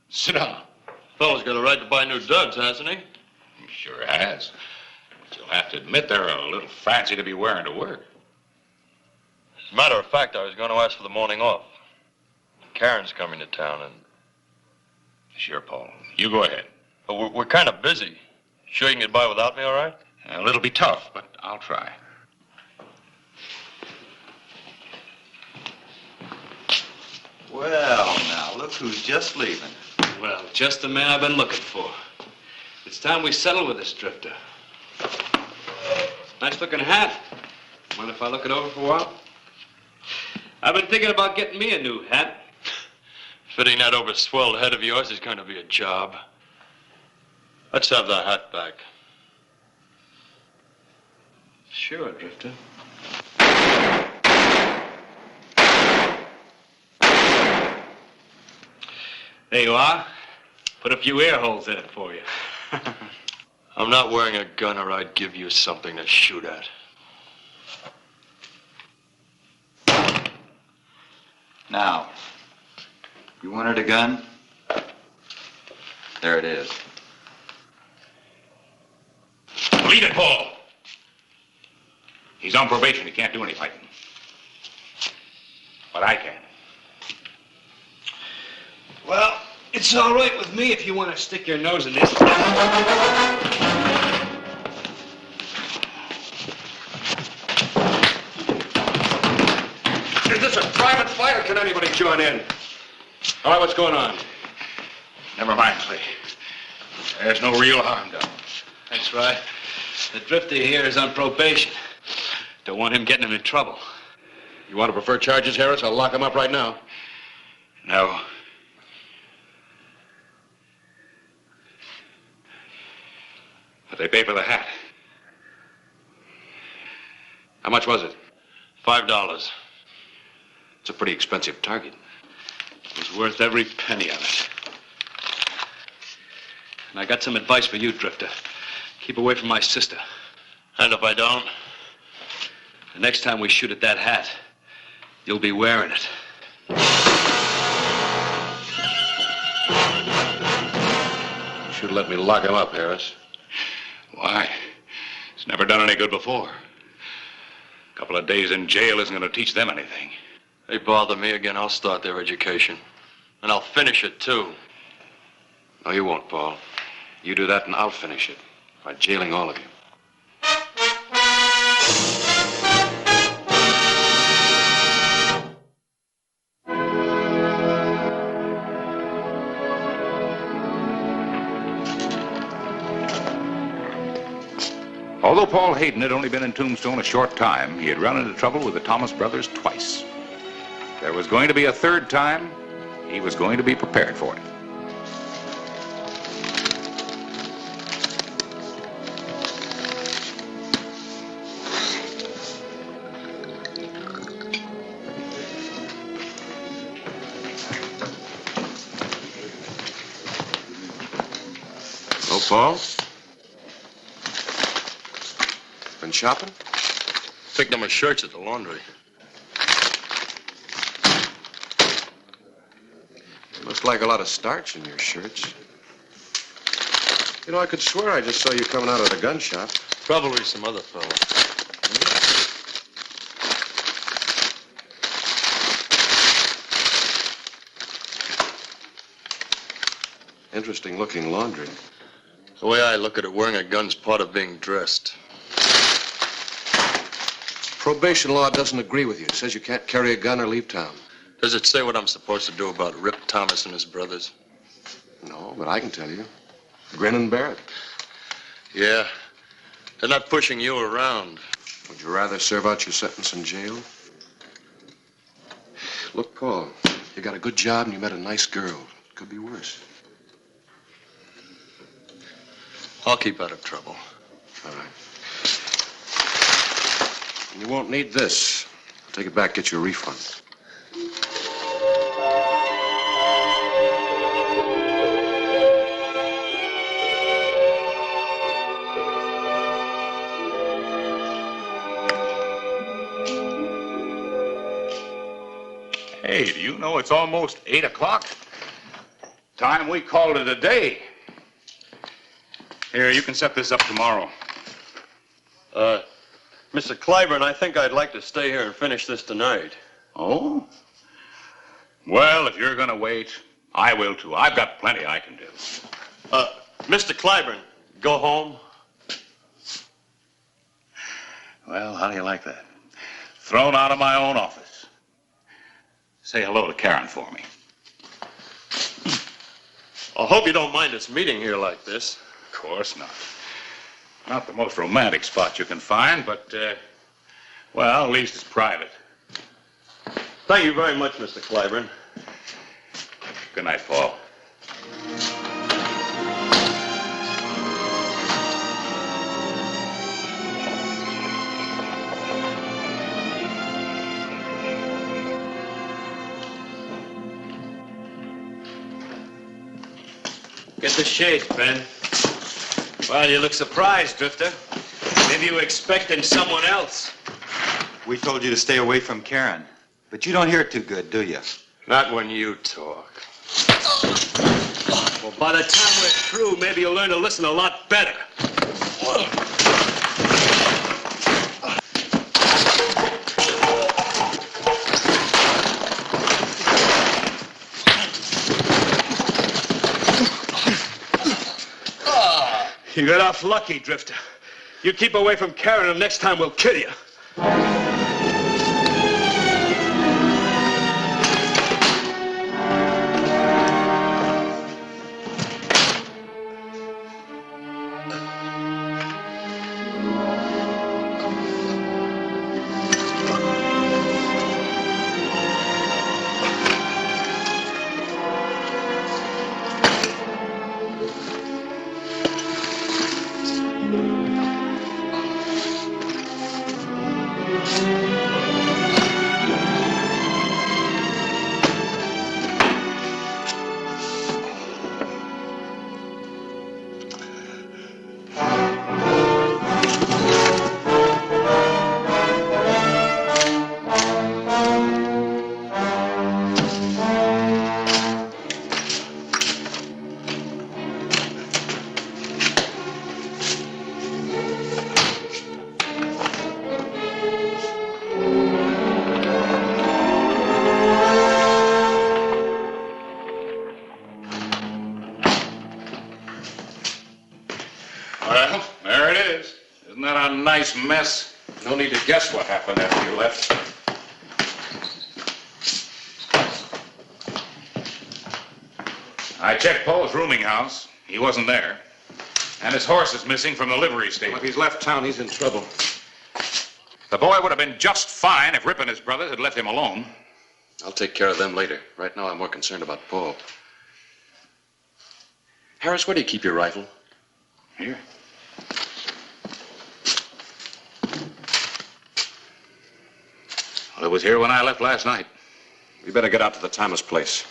Sit down. Fellow's got a right to buy new duds, hasn't he? He sure has. But you'll have to admit they're a little fancy to be wearing to work. As a matter of fact, I was going to ask for the morning off. Karen's coming to town and... Sure, Paul. You go ahead. But we're kind of busy. Sure you can get by without me, all right? It'll be tough, but I'll try. Well, now, look who's just leaving. Well, just the man I've been looking for. It's time we settle with this drifter. Nice looking hat. Mind if I look it over for a while? I've been thinking about getting me a new hat. Fitting that over swelled head of yours is going to be a job. Let's have the hat back. Sure, Drifter. There you are. Put a few air holes in it for you. I'm not wearing a gun or I'd give you something to shoot at. Now, you wanted a gun? There it is. Leave it, Paul. He's on probation. He can't do any fighting. But I can. Well, it's all right with me if you want to stick your nose in this. Is this a private fight or can anybody join in? All right, what's going on? Never mind, Clay. There's no real harm done. That's right. The drifter here is on probation. Don't want him getting him in trouble. You want to prefer charges, Harris? I'll lock him up right now. No. But they pay for the hat. How much was it? $5. It's a pretty expensive target. It was worth every penny of it. And I got some advice for you, Drifter. Keep away from my sister. And if I don't? The next time we shoot at that hat, you'll be wearing it. You should let me lock him up, Harris. Why? It's never done any good before. A couple of days in jail isn't going to teach them anything. They bother me again, I'll start their education. And I'll finish it, too. No, you won't, Paul. You do that and I'll finish it by jailing all of you. Although Paul Hayden had only been in Tombstone a short time, he had run into trouble with the Thomas brothers twice. There was going to be a third time. He was going to be prepared for it. Hello, Paul? Been shopping? Picked up my shirts at the laundry. Looks like a lot of starch in your shirts. You know, I could swear I just saw you coming out of the gun shop. Probably some other fellow. Interesting looking laundry. The way I look at it, wearing a gun's part of being dressed. Probation law doesn't agree with you. It says you can't carry a gun or leave town. Does it say what I'm supposed to do about Rip Thomas and his brothers? No, but I can tell you. Grin and bear it. Yeah. They're not pushing you around. Would you rather serve out your sentence in jail? Look, Paul, you got a good job and you met a nice girl. Could be worse. I'll keep out of trouble. All right. And you won't need this. Take it back, get you a refund. Hey, do you know it's almost 8 o'clock? Time we called it a day. Here, you can set this up tomorrow. Mr. Clyburn, I think I'd like to stay here and finish this tonight. Oh? Well, if you're going to wait, I will too. I've got plenty I can do. Mr. Clyburn, go home? Well, how do you like that? Thrown out of my own office. Say hello to Karen for me. I hope you don't mind us meeting here like this. Of course not. Not the most romantic spot you can find, but, well, at least it's private. Thank you very much, Mr. Clyburn. Good night, Paul. Get the shades, Ben. Well, you look surprised, Drifter. Maybe you were expecting someone else. We told you to stay away from Karen, but you don't hear too good, do you? Not when you talk. Well, by the time we're through, maybe you'll learn to listen a lot better. You got off lucky, Drifter. You keep away from Karen, and next time we'll kill you. nice mess? No need to guess what happened after you left. I checked Paul's rooming house. He wasn't there. And his horse is missing from the livery stable. If he's left town, he's in trouble. The boy would have been just fine if Rip and his brothers had left him alone. I'll take care of them later. Right now, I'm more concerned about Paul. Harris, where do you keep your rifle? Here. Well, it was here when I left last night. We better get out to the Thomas place.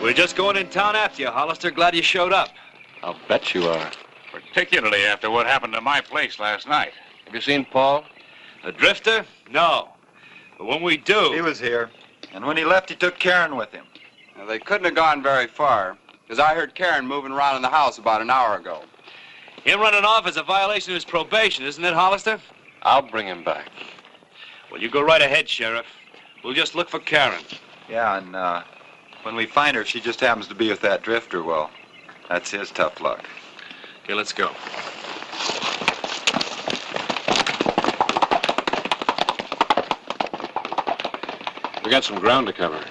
We're just going in town after you, Hollister. Glad you showed up. I'll bet you are. Particularly after what happened to my place last night. Have you seen Paul? A drifter? No. But when we do... He was here. And when he left, he took Karen with him. Now, they couldn't have gone very far, because I heard Karen moving around in the house about an hour ago. Him running off is a violation of his probation, isn't it, Hollister? I'll bring him back. Well, you go right ahead, Sheriff. We'll just look for Karen. Yeah, and when we find her, if she just happens to be with that drifter, well, that's his tough luck. Okay, let's go. We got some ground to cover.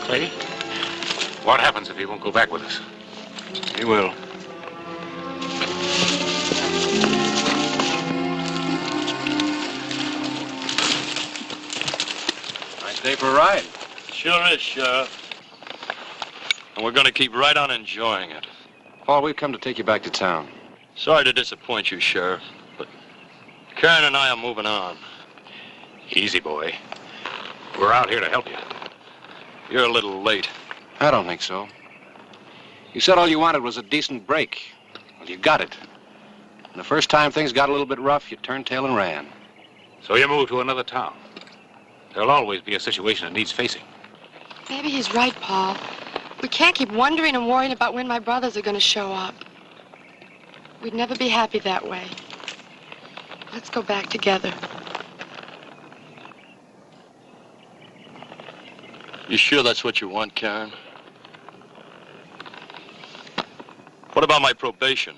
Clay, what happens if he won't go back with us? He will. Nice day for a ride. Sure is, Sheriff. And we're going to keep right on enjoying it. Paul, we've come to take you back to town. Sorry to disappoint you, Sheriff, but Karen and I are moving on. Easy, boy. We're out here to help you. You're a little late. I don't think so. You said all you wanted was a decent break. Well, you got it. And the first time things got a little bit rough, you turned tail and ran. So you moved to another town. There'll always be a situation that needs facing. Maybe he's right, Paul. We can't keep wondering and worrying about when my brothers are going to show up. We'd never be happy that way. Let's go back together. You sure that's what you want, Karen? What about my probation?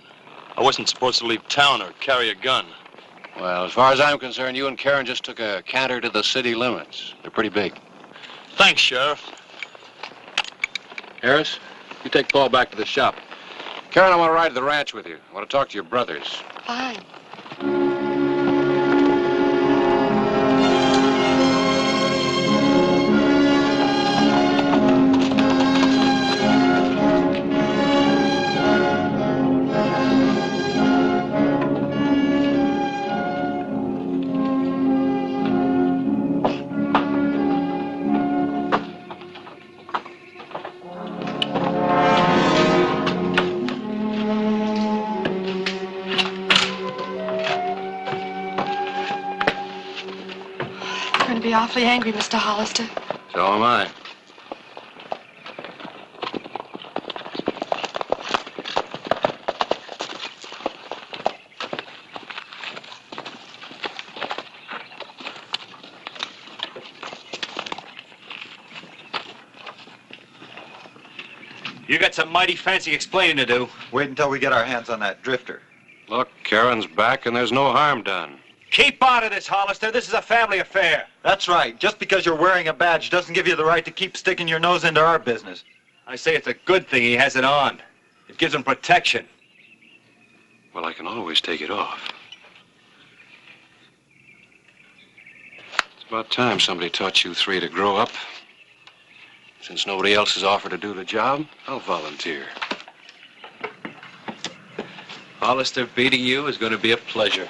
I wasn't supposed to leave town or carry a gun. Well, as far as I'm concerned, you and Karen just took a canter to the city limits. They're pretty big. Thanks, Sheriff. Harris, you take Paul back to the shop. Karen, I want to ride to the ranch with you. I want to talk to your brothers. Fine. awfully angry, Mr. Hollister. So am I. You got some mighty fancy explaining to do. Wait until we get our hands on that drifter. Look, Karen's back and there's no harm done. Keep out of this, Hollister. This is a family affair. That's right. Just because you're wearing a badge doesn't give you the right to keep sticking your nose into our business. I say it's a good thing he has it on. It gives him protection. Well, I can always take it off. It's about time somebody taught you three to grow up. Since nobody else has offered to do the job, I'll volunteer. Hollister, beating you is going to be a pleasure.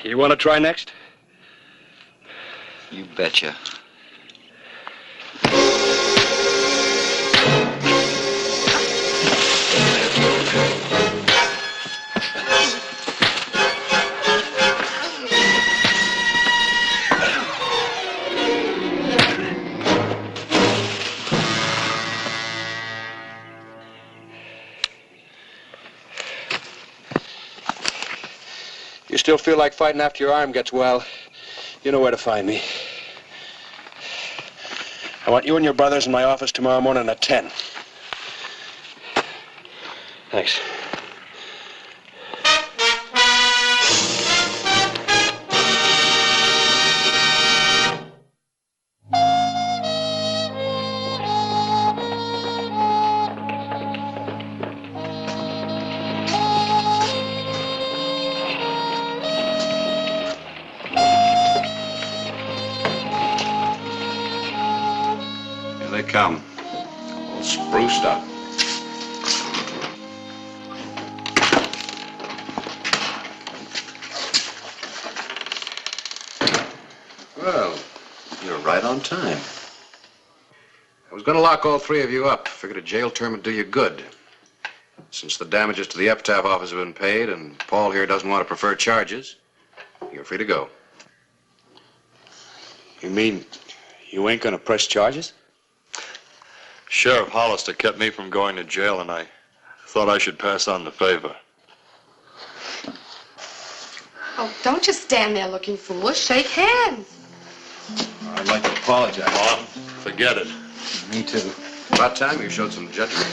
You want to try next? You betcha. You still feel like fighting after your arm gets well, you know where to find me. I want you and your brothers in my office tomorrow morning at 10. Thanks. Here they come. All spruced up. Well, you're right on time. I was going to lock all three of you up. Figured a jail term would do you good. Since the damages to the epitaph office have been paid and Paul here doesn't want to prefer charges, you're free to go. You mean you ain't going to press charges? Sheriff Hollister kept me from going to jail, and I thought I should pass on the favor. Oh, don't just stand there looking foolish. Shake hands. I'd like to apologize. Mom, forget it. Me too. About time you showed some judgment.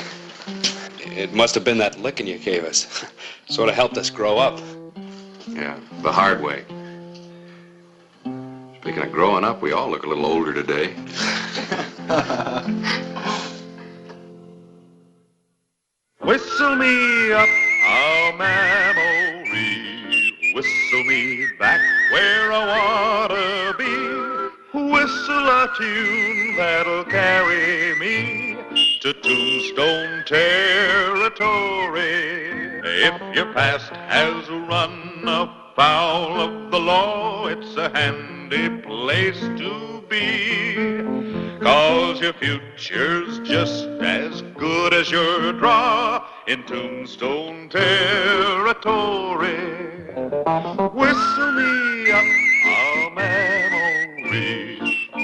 It must have been that licking you gave us. Sort of helped us grow up. Yeah, the hard way. Speaking of growing up, we all look a little older today. Whistle me up a memory, whistle me back where I wanna be, whistle a tune that'll carry me to Tombstone territory. If your past has run afoul of the law, it's a handy place to be. 'Cause your future's just as good as your draw in Tombstone territory. Whistle me up a memory,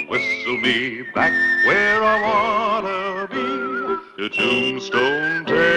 whistle me back where I wanna be, to Tombstone territory.